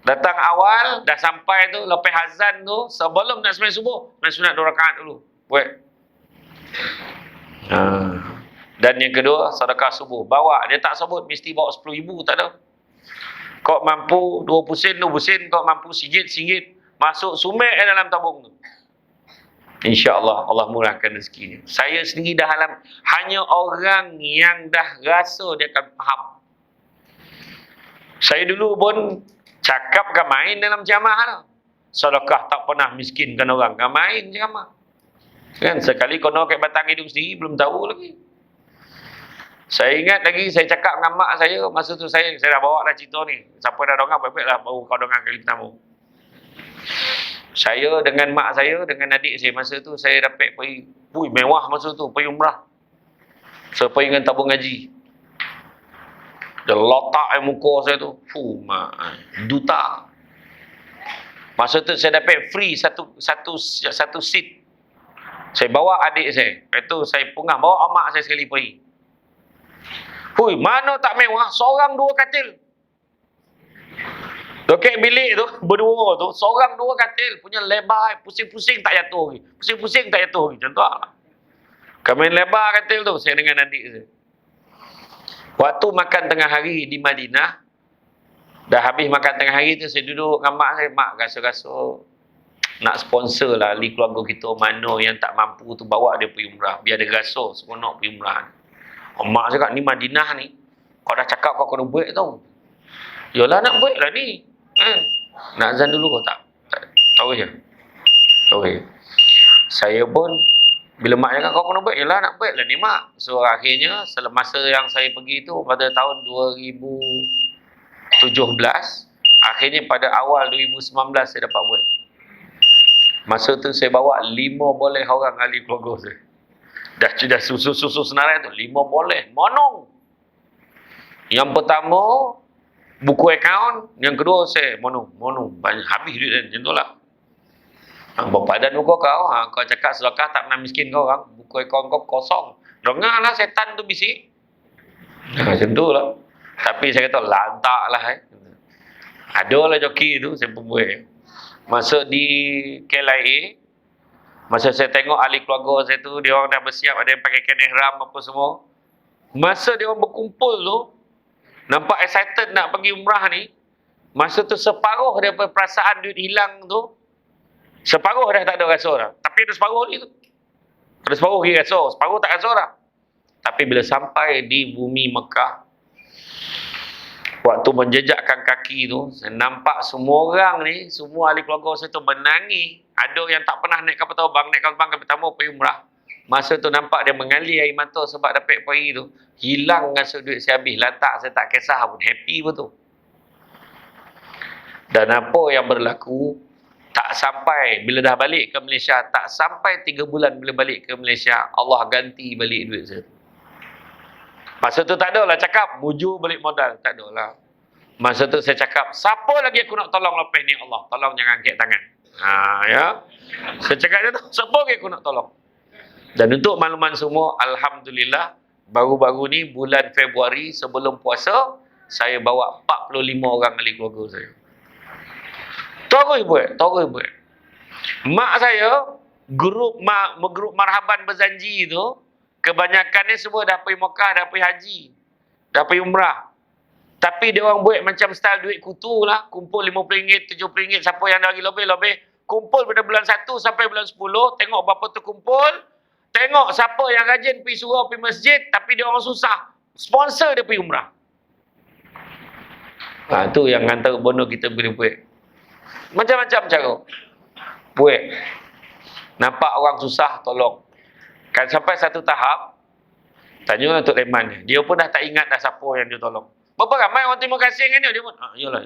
Datang awal, dah sampai tu, lepas azan tu, sebelum nak sembahyang subuh, nak sunat 2 rakaat dulu. Buat. Dan yang kedua, sedekah subuh. Bawa, dia tak sebut mesti bawa 10,000, tak ada. Kau mampu 20 sen, 20 sen. Kau mampu RM1, masuk sumek dalam tabung tu. InsyaAllah, Allah murahkan rezekinya. Saya sendiri dah alam. Hanya orang yang dah rasa dia akan faham. Saya dulu pun cakap main dalam jamaah lah. Sedekah tak pernah miskinkan orang. Main jamaah. Kan, sekali kono kat batang hidung sendiri, belum tahu lagi. Saya ingat lagi, saya cakap dengan mak saya, masa tu saya dah bawa lah cerita ni. Siapa dah dongak, baik-baik lah baru kau dongak kali pertama. Saya dengan mak saya, dengan adik saya, masa tu saya dapat pergi, mewah masa tu, pergi umrah. Saya pergi dengan tabung gaji. Dia letak muka saya tu, duta. Masa tu saya dapat free satu seat. Saya bawa adik saya. Lepas tu saya pungang, bawa mak saya sekali pergi. Mana tak mewah? Seorang 2 katil. Dokek bilik tu, berdua tu, seorang 2 katil. Punya lebar, pusing-pusing tak jatuh lagi. Pusing-pusing tak jatuh lagi. Contoh lah. Kami lebar katil tu, saya dengan adik saya. Waktu makan tengah hari di Madinah, Dah habis makan tengah hari tu, saya duduk dengan mak saya. Mak, rasa-rasa nak sponsor lah ahli keluarga kita mana yang tak mampu tu, bawa dia pergi umrah. Biar dia rasa seronok pergi umrah. Mak cakap, ni Madinah ni, kau dah cakap kau kena buat tau. Yalah nak buat lah ni. Nak azan dulu kau tak? Tahu je. Tahu je. Saya pun, bila mak cakap kau kena buat, yalah nak buat lah ni mak. So akhirnya, masa yang saya pergi tu pada tahun 2017, akhirnya pada awal 2019 saya dapat buat. Masa tu saya bawa 5 boleh orang ahli keluarga saya. Dah susu senarai tu 5 boleh. Monong. Yang pertama buku akaun, yang kedua saya monong. Banyak habis duit dan macam tulah. Berpadan muka kau, kau cakap sedekah tak pernah miskin kau orang. Buku akaun kau kosong. Dengarlah setan tu bisik. Macam tu lah. Tapi saya kata lantak lah. Ada lah joki tu, saya pun buat. Masa di KLIA, masa saya tengok ahli keluarga saya tu, dia orang dah bersiap, ada yang pakai kain ihram apa semua. Masa dia orang berkumpul tu, nampak excited nak pergi umrah ni. Masa tu separuh daripada perasaan duit hilang tu, separuh dah tak ada rasa dah. Tapi ada separuh ni tu. Ada separuh lagi rasa, separuh tak rasa dah. Tapi bila sampai di bumi Mekah, waktu menjejakkan kaki tu, saya nampak semua orang ni, semua ahli keluarga saya tu menangis. Ada yang tak pernah naik kapal terbang, naik kapal terbang pertama pergi umrah. Masa tu nampak dia mengalir air mata sebab dapat pergi tu. Hilang rasa duit saya habis. Lantak saya tak kisah pun. Happy betul. Dan apa yang berlaku, tak sampai, bila dah balik ke Malaysia, tak sampai 3 bulan bila balik ke Malaysia, Allah ganti balik duit saya. Masa tu tak ada lah cakap, bujur balik modal. Tak ada lah. Masa tu saya cakap, siapa lagi aku nak tolong lepas ni Allah? Tolong jangan angkat tangan. Ya. Saya cakap dia tu, siapa lagi aku nak tolong? Dan untuk makluman semua, Alhamdulillah, baru-baru ni bulan Februari sebelum puasa, saya bawa 45 orang ahli keluarga saya. Terus buat. Mak saya, grup marhaban berzanji tu, kebanyakannya semua dah pergi Mekah, dah pergi haji, dah pergi umrah. Tapi dia orang buat macam style duit kutu lah. Kumpul RM50, RM70, siapa yang dah lagi lebih. Kumpul pada bulan 1 sampai bulan 10, tengok berapa tu kumpul. Tengok siapa yang rajin pergi surau, pergi masjid, tapi dia orang susah. Sponsor dia pergi umrah. Tu yang antara bonus kita boleh buat. Macam-macam cara. Buat. Nampak orang susah, tolong. Kan sampai satu tahap, tanya Tok Leman. Dia pun dah tak ingat dah siapa yang dia tolong. Berapa ramai orang terima kasih dengan dia pun. Yalah.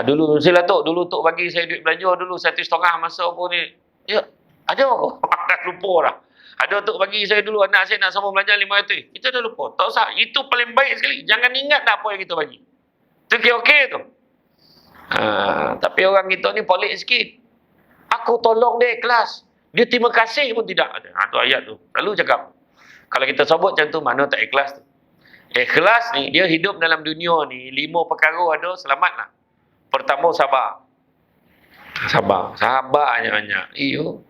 Dulu silah Tok. Dulu Tok bagi saya duit belanja dulu 1,5 masa apa ni. Ya, ada kok. Dah lupa dah. Ada Tok bagi saya dulu, anak saya nak sambung belanja 500. Kita dah lupa. Tak usah. Itu paling baik sekali. Jangan ingat dah apa yang kita bagi. Itu okey tu. Tapi orang kita ni pelik sikit. Aku tolong dia ikhlas. Dia terima kasih pun tidak ada. Tu ayat tu. Lalu cakap. Kalau kita sebut macam tu, mana tak ikhlas tu. Ikhlas ni, dia hidup dalam dunia ni, 5 perkara ada, selamatlah. Pertama, sabar. Sabar banyak-banyak. Iyo.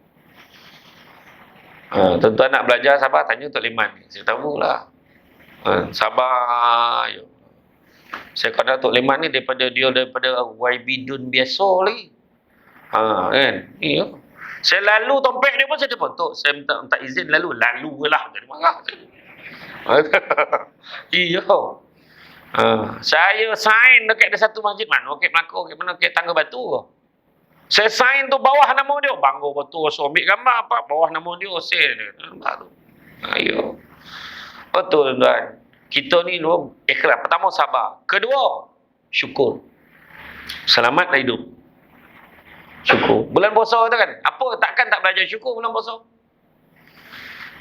Tuan-tuan nak belajar sabar, tanya Tok Liman. Saya tahulah. Sabar. Yo. Saya kata Tok Liman ni daripada YB Dun biasa lagi. Kan? Iyo. Saya lalu tompek dia pun saya telefon. Tok, saya minta izin lalu lah. Jadi marah. Iya. Saya sign dekat ada satu masjid mana, dekat Melaka, dekat mana, dekat Tangga Batu. Saya sign tu bawah nama dia. Bangga betul. So ambil gambar apa? Bawah nama dia. Saya baru. Ayo. Betul tuan. Kita ni dua ikhlas. Pertama sabar. Kedua, syukur. Selamatlah hidup. Syukur. Bulan puasa tu kan, apa takkan tak belajar syukur bulan puasa?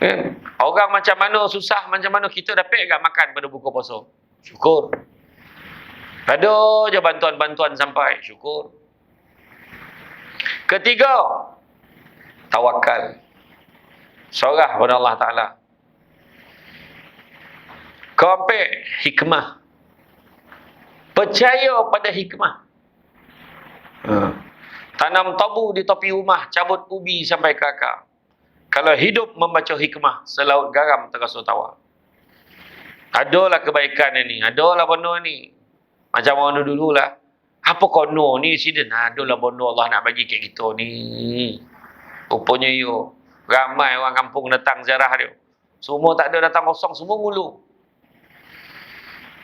Kan? Orang macam mana susah, macam mana kita dapat agak makan pada buka puasa. Syukur. Ada je bantuan-bantuan sampai. Syukur. Ketiga, tawakal. Serah pada Allah Ta'ala. Keempat, hikmah. Percaya pada hikmah. Tanam tabu di topi rumah, cabut ubi sampai ke akar. Kalau hidup membaca hikmah, selaut garam terasa tawar. Adalah kebaikan ini, adalah benda ni. Macam orang dulu lah. Apa kono ni siden? Aduh lah bono Allah nak bagi kat kita ni. Rupanya yo. Ramai orang kampung datang ziarah dia. Semua tak ada datang kosong, semua ngulu.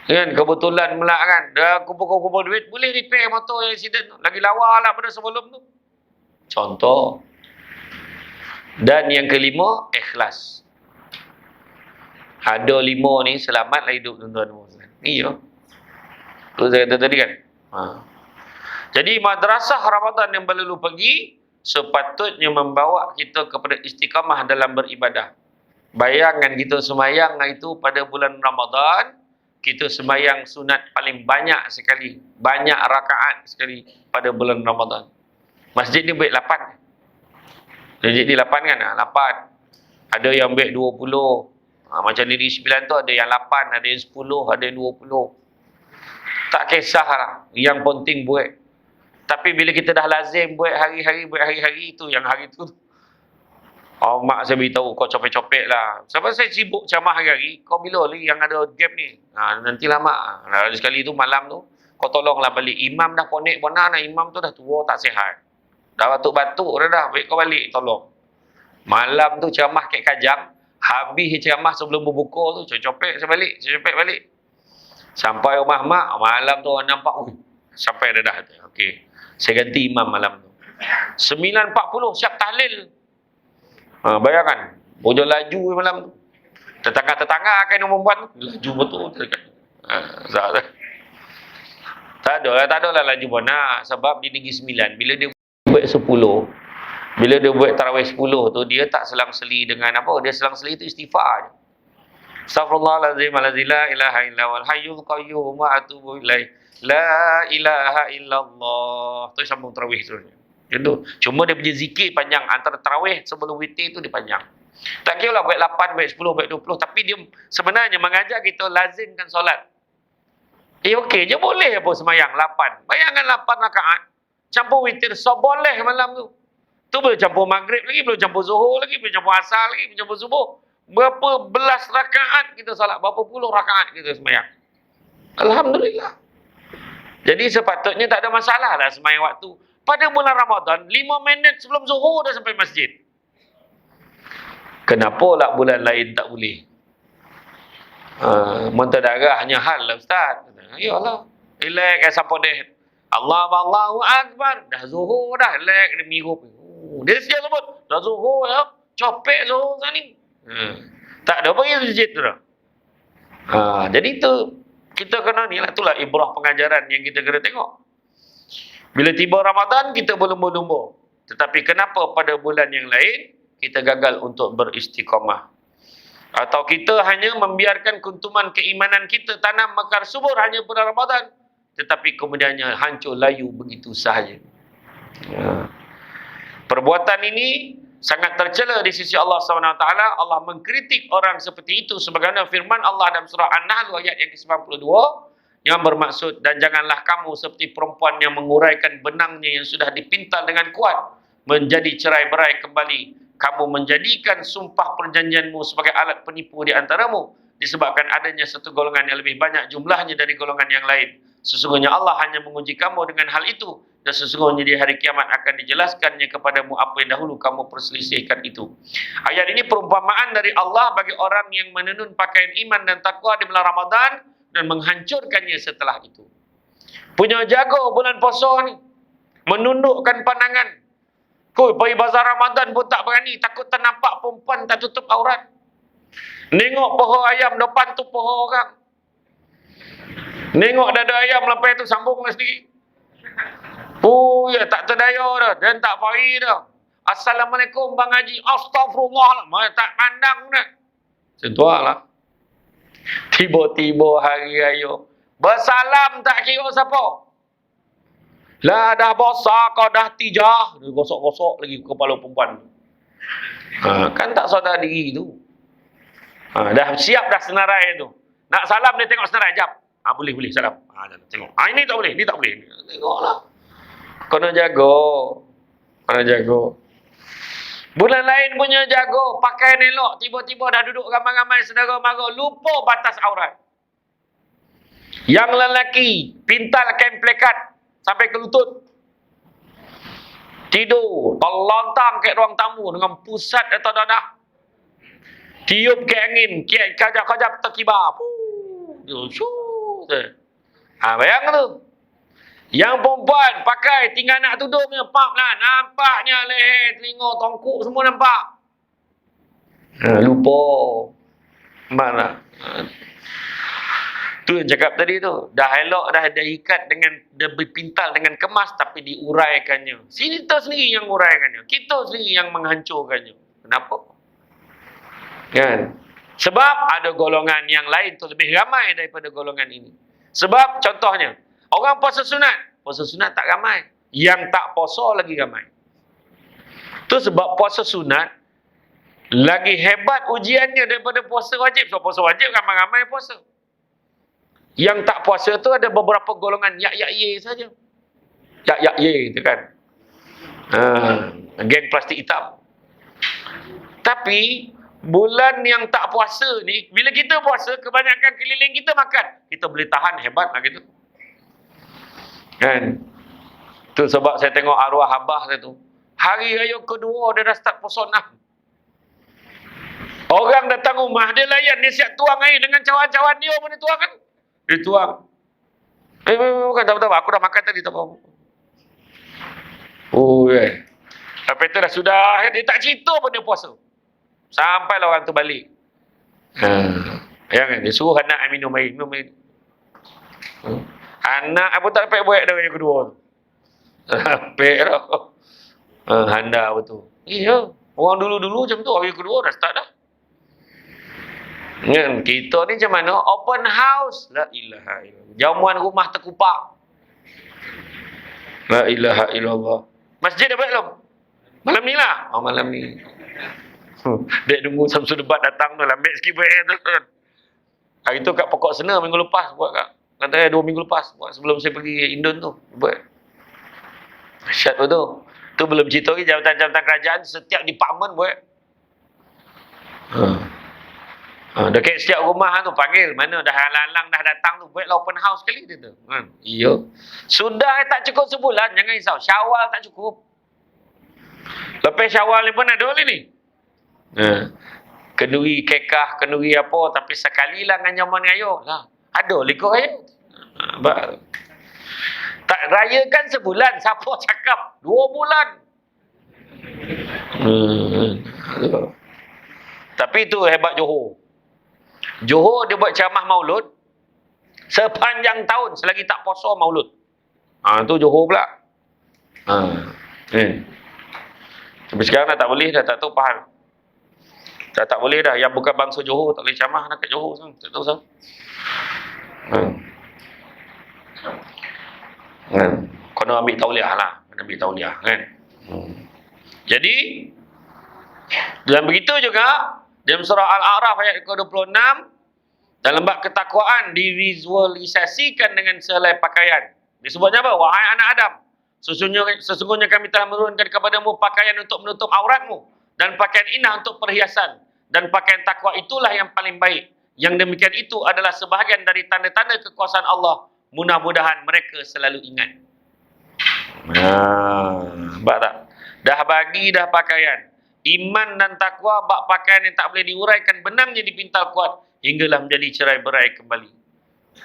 Kan kebetulan pula kan, dah kumpul-kumpul duit, boleh repair motor yang accident tu. Lagi lawa lah pada sebelum tu. Contoh. Dan yang kelima, ikhlas. Ada 5 ni selamatlah hidup tuan-tuan. Iya. Tu saya kata tadi kan. Jadi madrasah Ramadan yang berlalu pergi sepatutnya membawa kita kepada istiqamah dalam beribadah. Bayangkan kita semayang itu pada bulan Ramadan, kita semayang sunat paling banyak sekali, banyak rakaat sekali pada bulan Ramadan. Masjid ni baik 8. Masjid ni 8 kan? 8. Ada yang baik 20. Macam Negeri 9 tu ada yang 8, ada yang 10, ada yang 20. Tak kisahlah, yang penting buat. Tapi bila kita dah lazim buat hari-hari, itu yang hari tu. Oh, mak saya beritahu, kau copek-copek lah. Sebab saya sibuk ceramah hari-hari, kau bila lagi yang ada gap ni? Nantilah mak. Sekali tu malam tu, kau tolonglah balik. Imam dah ponek pona, imam tu dah tua, tak sihat. Dah batuk-batuk dah, baik kau balik, tolong. Malam tu ceramah kat Kajang, habis ceramah sebelum berbuka tu, copek saya balik. Sampai rumah mak, malam tu orang nampak, sampai dah. Okey. Saya ganti imam malam tu. 9.40 siap tahlil. Bayangkan, bojo laju malam tu. Tetangga-tetangga kan yang membuat laju betul. Tak ada lah laju pun. Sebab di Negeri 9, bila dia buat 10, bila dia buat tarawih 10 tu, dia tak selang-seli dengan apa? Dia selang-seli tu istighfar je. Astaghfirullahaladzim alladzi la ilaha illa wal hayyul qayyum wa atubu ilaih. La ilaha illallah. Tu sambung tarawih terus. Gitu. Cuma dia punya zikir panjang. Antara tarawih sebelum witir tu dia panjang. Tak kira lah buat 8, buat 10, buat 20. Tapi dia sebenarnya mengajar kita lazimkan solat. Okey je boleh apa semayang 8. Bayangkan 8 rakaat. Campur witir. So boleh malam tu. Tu boleh campur maghrib lagi, boleh campur zuhur lagi, boleh campur asar lagi, boleh campur subuh. Berapa belas rakaat kita salat, berapa puluh rakaat kita semayang. Alhamdulillah. Jadi sepatutnya tak ada masalah lah semayang waktu. Pada bulan Ramadan, 5 minit sebelum zuhur dah sampai masjid. Kenapa lah bulan lain tak boleh? Mentadagarahnya hal lah Ustaz. Yalah. Relax sampai deh. Allahu Akbar. Dah zuhur dah. Relax dia mirup. Dia siap sebut. Dah zuhur ya. Copek zuhur sana ni. Tak ada pergi masjid tu dah. Jadi tu kita kena ni lah, itulah ibrah pengajaran yang kita kena tengok. Bila tiba Ramadan kita berlumba-lumba. Tetapi kenapa pada bulan yang lain kita gagal untuk beristiqamah? Atau kita hanya membiarkan kuntuman keimanan kita tanam mekar subur hanya pada Ramadan, tetapi kemudiannya hancur layu begitu sahaja. Perbuatan ini sangat tercela di sisi Allah SWT. Allah mengkritik orang seperti itu sebagaimana firman Allah dalam surah An-Nahl ayat yang ke-92 yang bermaksud, dan janganlah kamu seperti perempuan yang menguraikan benangnya yang sudah dipintal dengan kuat menjadi cerai-berai kembali. Kamu menjadikan sumpah perjanjianmu sebagai alat penipu di antaramu disebabkan adanya satu golongan yang lebih banyak jumlahnya dari golongan yang lain. Sesungguhnya Allah hanya menguji kamu dengan hal itu, dan sesungguhnya di hari kiamat akan dijelaskannya kepadamu apa yang dahulu kamu perselisihkan itu. Ayat ini perumpamaan dari Allah bagi orang yang menenun pakaian iman dan takwa di bulan Ramadan dan menghancurkannya setelah itu. Punya jago bulan puasa ni, menundukkan pandangan. Pergi bazar Ramadan pun tak berani, takut ternampak perempuan tak tutup aurat. Nengok paha ayam depan tu paha orang. Nengok dada ayam lepas tu sambung sendiri. Ya tak terdaya dah, dan tak pari dah. Assalamualaikum Bang Haji. Astagfirullah lah, tak pandang dah. Sentuhlah. Tiba-tiba hari raya bersalam tak kira siapa. Lah dah bosak kau dah tijah. Gosok-gosok lagi kepala perempuan. Kan tak sadar diri tu. Dah siap dah senarai tu. Nak salam dia tengok senarai jap. Boleh salam. Tengok. Ini tak boleh, ni tak boleh. Tengoklah. Kena jaga. Bulan lain punya jaga, pakaian elok, tiba-tiba dah duduk ramai-ramai saudara mara, lupa batas aurat. Yang lelaki pintal kain plekat sampai ke lutut. Tidur terlontang ke ruang tamu dengan pusat atau dadah. Tiup ke angin, kajap-kajap terkibar. Bayang tu. Yang perempuan pakai tinggal nak tudungnya, pap lah. Nampaknya leher, telinga, tongkuk semua nampak. Lupa. Mana? Tu yang cakap tadi tu. Dah elok, dah ikat dengan, dah berpintal dengan kemas tapi diuraikannya. Sini tu sendiri yang uraikannya. Kita sendiri yang menghancurkannya. Kenapa? Kan? Sebab ada golongan yang lain tu lebih ramai daripada golongan ini. Sebab contohnya, orang puasa sunat tak ramai. Yang tak puasa lagi ramai. Tu sebab puasa sunat lagi hebat ujiannya daripada puasa wajib. So puasa wajib ramai-ramai puasa. Yang tak puasa tu ada beberapa golongan yak-yak-ye saja. Yak-yak-ye gitu kan. Geng plastik hitam. Tapi bulan yang tak puasa ni, bila kita puasa, kebanyakan keliling kita makan. Kita boleh tahan, hebat lah gitu. Kan? Tu sebab saya tengok arwah abah saya tu. Hari raya kedua dia dah start puasa 6. Orang datang rumah, dia layan, dia siap tuang air dengan cawan-cawan dia pun dia tuang kan. Dia tuang. Bukan, tak apa-apa. Aku dah makan tadi, tak apa-apa. Tapi tu dah sudah, dia tak cerita pun dia puasa. Sampailah orang tu balik. Dia suruh anak minum air. Anak apa tak dapat buat dah yang kedua tu. Sampai dah. Handa betul. Iya. Orang dulu-dulu macam tu. Hari kedua dah start dah. Kita ni macam mana? Open house. La ilaha illallah. Jamuan rumah terkupak. La ilaha illallah. Masjid dah buat belum? Malam ni lah. Malam ni. Dek tunggu Samsul Debat datang tu lah. Ambil sikit buat tu kan. Hari tu kat Pokok Sena minggu lepas buat kat. Katanya 2 minggu lepas. Buat sebelum saya pergi Indon tu. Buat. Dahsyat betul. Tu belum cerita lagi jabatan-jabatan kerajaan setiap department buat. Dekat setiap rumah tu panggil. Mana dah halang dah datang tu. Buatlah open house sekali dia tu. Iya. Sudah tak cukup sebulan. Jangan risau. Syawal tak cukup. Lepas Syawal ni pun ada oleh ni. Kenduri kekah, kenduri apa. Tapi sekali lah dengan nyaman raya. Lah. Ada likut raya. Tak rayakan sebulan. Siapa cakap? 2 bulan. Tapi itu hebat Johor. Johor dia buat ceramah maulud sepanjang tahun selagi tak puasa maulud. Tu Johor pula. Tapi sekarang dah tak boleh dah, tak tahu faham. Dah tak boleh dah. Yang bukan bangsa Johor tak boleh ceramah nak kat Johor sekarang. Tak tahu sah. Kena ambil tauliah lah. Kena ambil tauliah kan. Jadi dan begitu juga dalam surah Al-A'raf ayat ke-26, dalam bab ketakwaan divisualisasikan dengan sehelai pakaian. Disebutnya apa? Wahai anak Adam, sesungguhnya kami telah menurunkan kepadamu pakaian untuk menutup auratmu dan pakaian inah untuk perhiasan, dan pakaian takwa itulah yang paling baik. Yang demikian itu adalah sebahagian dari tanda-tanda kekuasaan Allah. Mudah-mudahan mereka selalu ingat. Nampak tak? Dah bagi dah pakaian. Iman dan takwa bak pakaian yang tak boleh diuraikan benangnya dipintal kuat hinggalah menjadi cerai-berai kembali.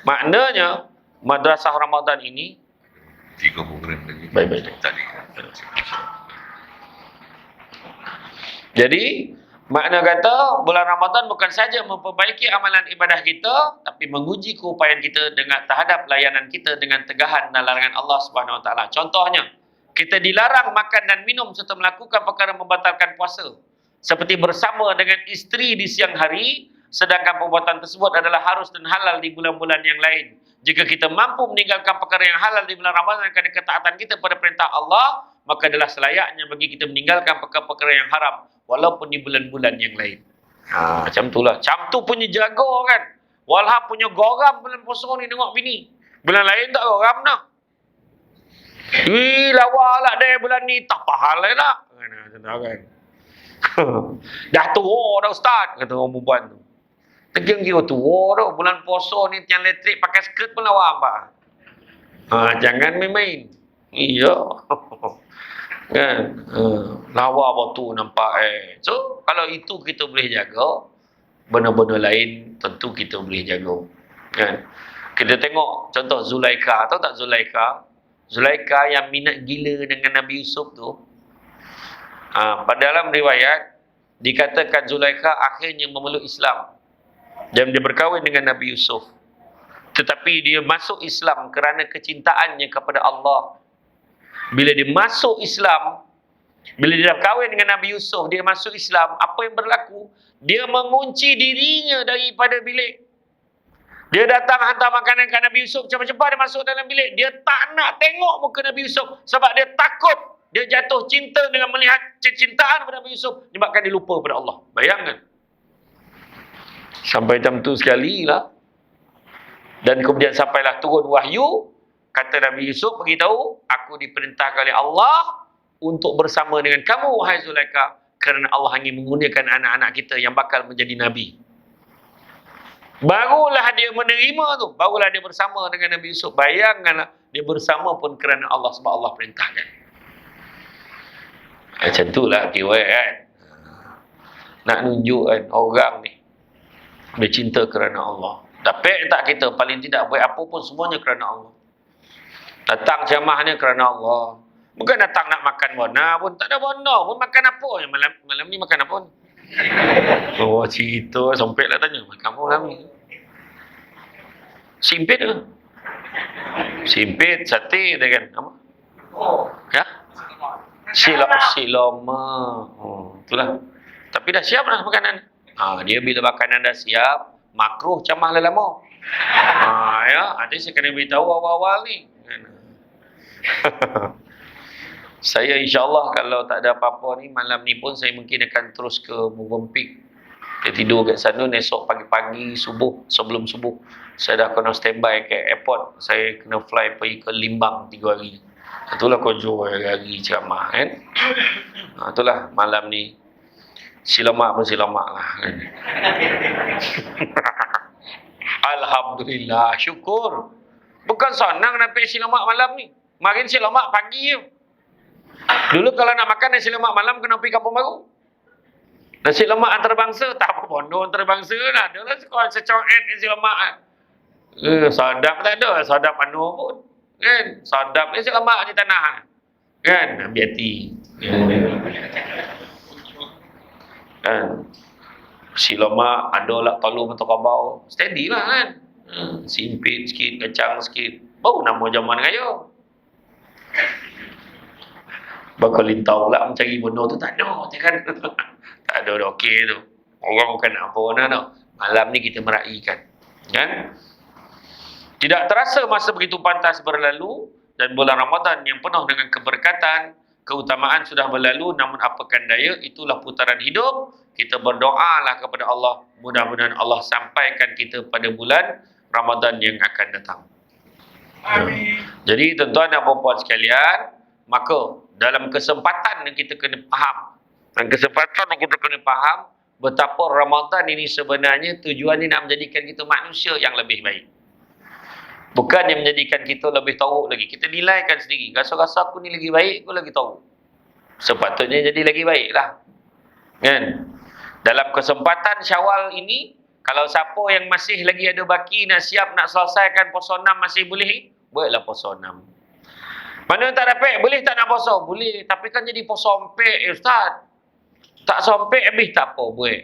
Maknanya madrasah Ramadan ini 3 program lagi. Baik-baik. Tadi. Jadi makna kata bulan Ramadan bukan saja memperbaiki amalan ibadah kita, tapi menguji keupayaan kita dengan terhadap layanan kita dengan tegahan dan larangan Allah Subhanahu Wa Taala. Contohnya, kita dilarang makan dan minum serta melakukan perkara membatalkan puasa. Seperti bersama dengan isteri di siang hari, sedangkan perbuatan tersebut adalah harus dan halal di bulan-bulan yang lain. Jika kita mampu meninggalkan perkara yang halal di bulan Ramadan kerana ketaatan kita pada perintah Allah, maka adalah selayaknya bagi kita meninggalkan perkara-perkara yang haram, walaupun di bulan-bulan yang lain. Macam itulah. Macam tu punya jaga kan. Walham punya goram bulan puasa ni tengok bini. Bulan lain tak goram dah. Lawa lah dia bulan ni tak pahala lah. Kan. Dah tua dah ustaz, kata orang perempuan tu. Tegang kira tua tu. Bulan puasa ni tiang elektrik pakai skirt pun lawa apa. Jangan main-main. Iya. Kan? Lawa waktu nampak So, kalau itu kita boleh jaga, benda-benda lain tentu kita boleh jaga. Kan? Kita tengok contoh Zulaikha. Tahu tak Zulaikha? Zulaikha yang minat gila dengan Nabi Yusuf tu. Pada dalam riwayat dikatakan Zulaikha akhirnya memeluk Islam dan dia berkahwin dengan Nabi Yusuf. Tetapi dia masuk Islam kerana kecintaannya kepada Allah. Bila dia masuk Islam, bila dia dah kahwin dengan Nabi Yusuf, dia masuk Islam, apa yang berlaku? Dia mengunci dirinya daripada bilik. Dia datang hantar makanan ke Nabi Yusuf, cepat-cepat dia masuk dalam bilik. Dia tak nak tengok muka Nabi Yusuf sebab dia takut dia jatuh cinta dengan melihat kecintaan pada Nabi Yusuf, menyebabkan dia lupa pada Allah. Bayangkan. Sampai jam tu sekali lah. Dan kemudian sampailah turun wahyu, kata Nabi Yusuf beritahu, aku diperintahkan oleh Allah untuk bersama dengan kamu, wahai Zulaikha, kerana Allah hanya menggunakan anak-anak kita yang bakal menjadi Nabi. Barulah dia menerima tu, barulah dia bersama dengan Nabi Yusuf. Bayangkanlah, dia bersama pun kerana Allah, sebab Allah perintahkan. Macam itulah kira kan. Nak nunjukkan orang ni dia cinta kerana Allah. Dapat tak kita paling tidak buat apa pun semuanya kerana Allah. Datang ceramahnya kerana Allah. Bukan datang nak makan warna pun. Tak ada warna pun, makan apa? Malam ni makan apa? Oh, cerita sompet lah tanya. Makan apa malam ni? Simpit ke? Simpit, sate dia kan? Apa? Ya? Siloma. Itulah. Tapi dah siap dah makanan. Dia bila makanan dah siap, makruh camah lama. Ya, ada saya kena beritahu awal-awal ni. Saya insyaAllah kalau tak ada apa-apa ni, malam ni pun saya mungkin akan terus ke Movenpick. Saya tidur kat sana, esok pagi-pagi subuh, sebelum subuh saya dah kena standby ke airport. Saya kena fly pergi ke Limbang 3 hari. Itulah kojo hari ceramah kan. Itulah malam ni. Silamak pun silamak lah kan. Alhamdulillah, syukur. Bukan senang nak pergi silamak malam ni. Makin silamak pagi je. Dulu kalau nak makan nasi lemak malam kena pergi Kampung Baru. Nasi lemak antarabangsa, tak apa bondo antarabangsa lah. Dia lah sekolah secoret nasi lemak. Sadap tak ada, sadap anu pun. Kan? Sadap nasi lemak di tanah. Kan? Ambil hati. Kan? Nasi lemak ada lah tolong atau kabau. Steady lah kan? Simpit sikit, kacang sikit. Baru nama zaman raya. Bakal lintau lah mencari benda tu, tak ada kan. Tak ada dah okey tu. Orang bukan nak apa nak. Malam ni kita meraihkan. Kan? Tidak terasa masa begitu pantas berlalu dan bulan Ramadan yang penuh dengan keberkatan, keutamaan sudah berlalu, namun apakan daya, itulah putaran hidup. Kita berdoalah kepada Allah, mudah-mudahan Allah sampaikan kita pada bulan Ramadan yang akan datang. Amin. Jadi tuan-tuan dan puan-puan sekalian, maka dalam kesempatan yang kita kena faham, dan kesempatan yang kita kena faham betapa Ramadan ini sebenarnya tujuannya nak menjadikan kita manusia yang lebih baik. Bukan yang menjadikan kita lebih tahu lagi. Kita nilaikan sendiri. Rasa-rasa aku ni lagi baik, aku lagi tahu. Sepatutnya jadi lagi baik lah. Kan? Dalam kesempatan Syawal ini, kalau siapa yang masih lagi ada baki nak siap nak selesaikan puasa 6 masih boleh, buatlah puasa 6. Mana tak dapat, boleh tak nak puasa? Boleh, tapi kan jadi puasa sompek Ustaz. Tak sompek habis tak apa, buat.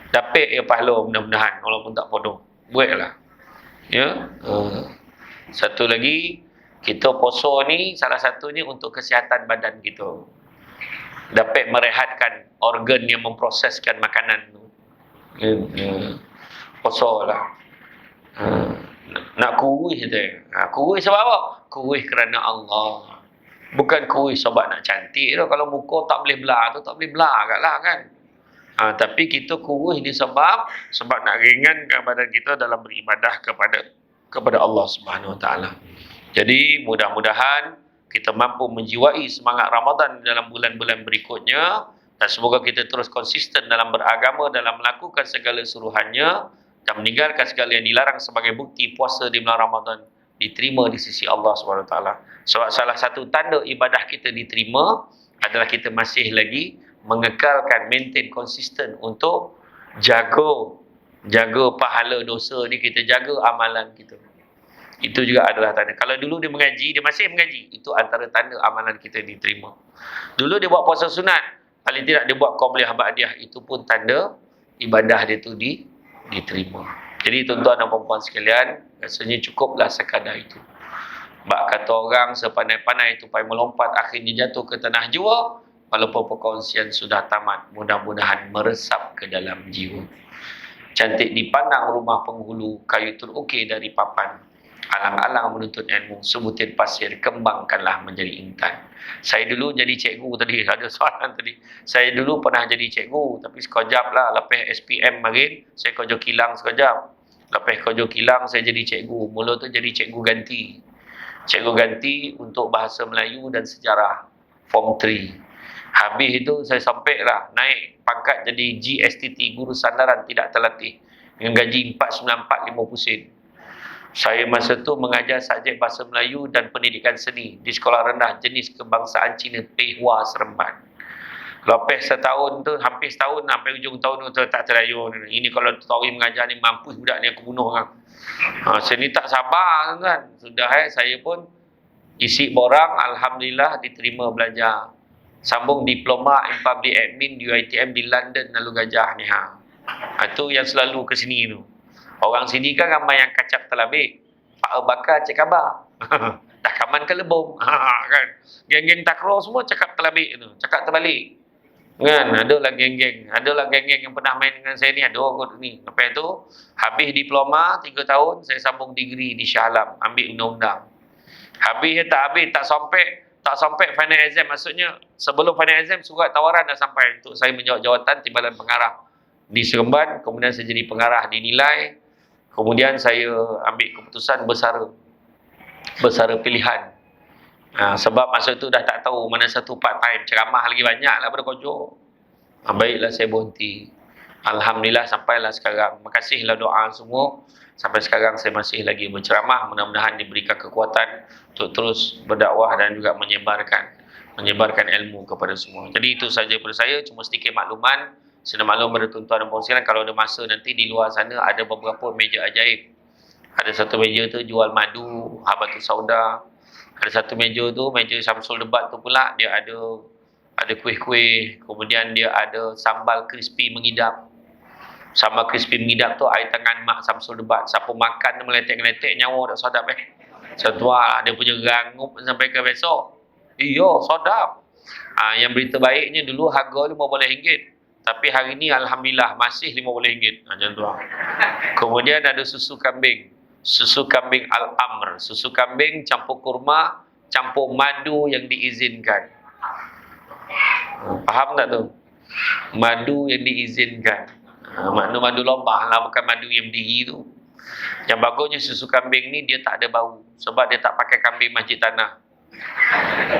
Dapat pahala mudah-mudahan, walaupun tak bodoh. Buatlah. Ya. Satu lagi, kita puasa ni salah satunya untuk kesihatan badan kita. Dapat merehatkan organ yang memproseskan makanan tu. Puasa lah. Nak kuih je. Kuih sebab apa? Kuih kerana Allah. Bukan kuih sebab nak cantik tu. Kalau muka tak boleh belah tu, tak boleh belah agaklah kan. Tapi kita kuih ni sebab nak ringankan badan kita dalam beribadah kepada Allah Subhanahu Wa Taala. Jadi mudah-mudahan kita mampu menjiwai semangat Ramadan dalam bulan-bulan berikutnya. Dan semoga kita terus konsisten dalam beragama, dalam melakukan segala suruhannya dan meninggalkan segala yang dilarang sebagai bukti puasa di bulan Ramadan diterima di sisi Allah SWT. Sebab salah satu tanda ibadah kita diterima adalah kita masih lagi mengekalkan, maintain konsisten untuk jaga pahala dosa ni, kita jaga amalan kita. Itu juga adalah tanda. Kalau dulu dia mengaji, dia masih mengaji, itu antara tanda amalan kita diterima. Dulu dia buat puasa sunat, paling tidak dia buat qabliyah ba'diyah, itu pun tanda ibadah dia tu diterima. Jadi tuan-tuan dan puan-puan sekalian, rasanya cukuplah sekadar itu. Bak kata orang sepandai-pandai tupai melompat akhirnya jatuh ke tanah jua, walaupun perkongsian sudah tamat, mudah-mudahan meresap ke dalam jiwa. Cantik dipandang rumah penghulu, kayu terukir dari papan. Alang-alang menuntut ilmu, sebutir pasir, kembangkanlah menjadi intan. Saya dulu jadi cikgu tadi, ada soalan tadi. Saya dulu pernah jadi cikgu, tapi sekejap lah, lepas SPM marin, saya kerja kilang sekejap. Lepas kerja kilang, saya jadi cikgu. Mula tu jadi cikgu ganti. Cikgu ganti untuk bahasa Melayu dan sejarah, Form 3. Habis itu saya sampailah naik pangkat jadi GSTT, Guru Sandaran Tidak Terlatih, dengan gaji 494.50 sen. Saya masa tu mengajar subjek bahasa Melayu dan pendidikan seni di sekolah rendah jenis kebangsaan Cina Pei Hua Seremban. Lepas setahun tu, hampir setahun, sampai ujung tahun tu tak terlayur. Ini kalau Tawi mengajar ni, mampus budak ni aku bunuh kan. Saya ni tak sabar kan. Sudah saya pun isi borang, alhamdulillah diterima belajar. Sambung diploma in public admin di UiTM di London Lalu Gajah ni. Itu yang selalu ke sini tu. Orang sini kan ramai yang kacap telabik. Pak Bakar cek khabar. Dah kaman ke lebong. Kan. Geng-geng takraw semua cakap telabik tu. Cakap terbalik. Kan. Adalah geng-geng. Adalah geng-geng yang pernah main dengan saya ni. Ada kot ni. Lepas tu, habis diploma 3 tahun, saya sambung degree di Shah Alam. Ambil undang-undang. Habis tak sampai final exam. Maksudnya, sebelum final exam, surat tawaran dah sampai untuk saya menjawab jawatan Timbalan Pengarah di Seremban. Kemudian saya jadi pengarah dinilai. Kemudian saya ambil keputusan bersara pilihan. Sebab masa tu dah tak tahu mana satu part time. Ceramah lagi banyak lah pada kojok. Baiklah saya berhenti. Alhamdulillah sampailah sekarang. Terima kasihlah doa semua. Sampai sekarang saya masih lagi berceramah. Mudah-mudahan diberikan kekuatan untuk terus berdakwah dan juga menyebarkan ilmu kepada semua. Jadi itu saja daripada saya. Cuma sedikit makluman. Sudah maklum pada tuan-tuan dan puan sekalian, kalau ada masa nanti di luar sana ada beberapa meja ajaib. Ada satu meja tu jual madu, habatus sauda. Ada satu meja tu, meja Samsul Debat tu pula, dia ada kuih-kuih, kemudian dia ada sambal crispy mengidap. Sambal crispy mengidap tu air tangan mak Samsul Debat. Siapa makan meletek-meletek nyawa tak sedap Satu lah, dia punya rangup sampai ke besok. Iya, sedap. Yang berita baiknya dulu harga RM15. Tapi hari ni alhamdulillah masih RM50. Macam tu. Kemudian ada susu kambing. Susu kambing Al-Amr. Susu kambing campur kurma, campur madu yang diizinkan. Faham tak tu? Madu yang diizinkan. Madu lombah lah, bukan madu yang berdiri tu. Yang bagusnya susu kambing ni dia tak ada bau. Sebab dia tak pakai kambing masjid tanah.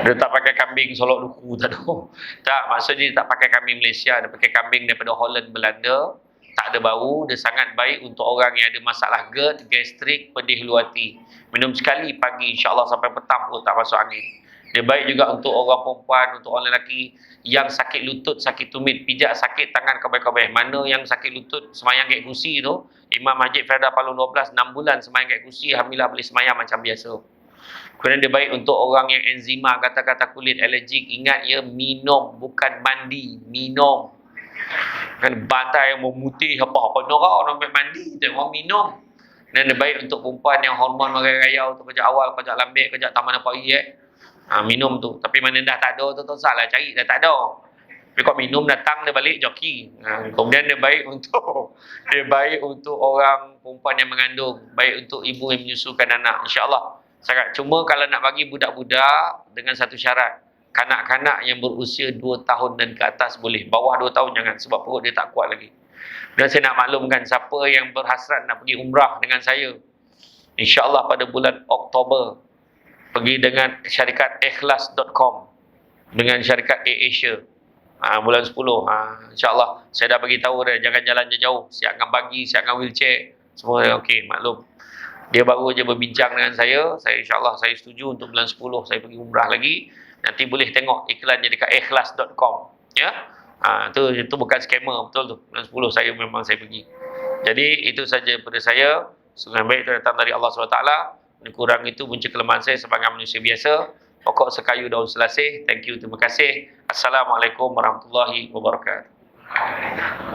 Dia tak pakai kambing Solok Luku tak ada. Tak, maksudnya dia tak pakai kambing Malaysia, dia pakai kambing daripada Holland, Belanda. Tak ada bau, dia sangat baik untuk orang yang ada masalah GERD, gastrik, pedih luati. Minum sekali pagi, insya-Allah sampai petang pun tak masuk angin. Dia baik juga untuk orang perempuan, untuk orang lelaki yang sakit lutut, sakit tumit, pijak sakit tangan kabeh-kabeh. Mana yang sakit lutut semayang kat kursi tu, Imam Masjid Farda Palung 12 6 bulan semayang kat kursi, alhamdulillah boleh semayang macam biasa. Kemudian dia baik untuk orang yang enzima, kata-kata kulit, alergik. Ingat ya, minum, bukan mandi. Minum. Kan bantai yang memutih, apa-apa norah orang ambil mandi. Orang minum. Dan dia baik untuk perempuan yang hormon merayau tu, kejap awal, kejap lambik, kejap taman apa minum tu. Tapi mana dah tak ada tu, salah cari, dah tak ada. Tapi kau minum, datang dia balik joki. Kemudian dia baik untuk orang perempuan yang mengandung. Baik untuk ibu yang menyusukan anak. InsyaAllah. Sangat. Cuma kalau nak bagi budak-budak dengan satu syarat, kanak-kanak yang berusia 2 tahun dan ke atas boleh, bawah 2 tahun jangan, sebab perut dia tak kuat lagi. Dan saya nak maklumkan siapa yang berhasrat nak pergi umrah dengan saya, insya-Allah pada bulan Oktober, pergi dengan syarikat ikhlas.com dengan syarikat AirAsia. Bulan 10. InsyaAllah. Saya dah bagi tahu dia, jangan jalan jauh. Siapkan bagi, siapkan wheelchair. Semua okey, maklum. Dia baru je berbincang dengan saya insyaAllah saya setuju untuk bulan 10 saya pergi umrah lagi. Nanti boleh tengok iklannya dekat ikhlas.com. Ya. Itu bukan scammer, betul tu. Bulan 10 saya pergi. Jadi itu saja daripada saya. Sungguh baik itu datang dari Allah SWT. Kurang itu punca kelemahan saya sebagai manusia biasa. Pokok sekayu daun selasih. Thank you, terima kasih. Assalamualaikum warahmatullahi wabarakatuh.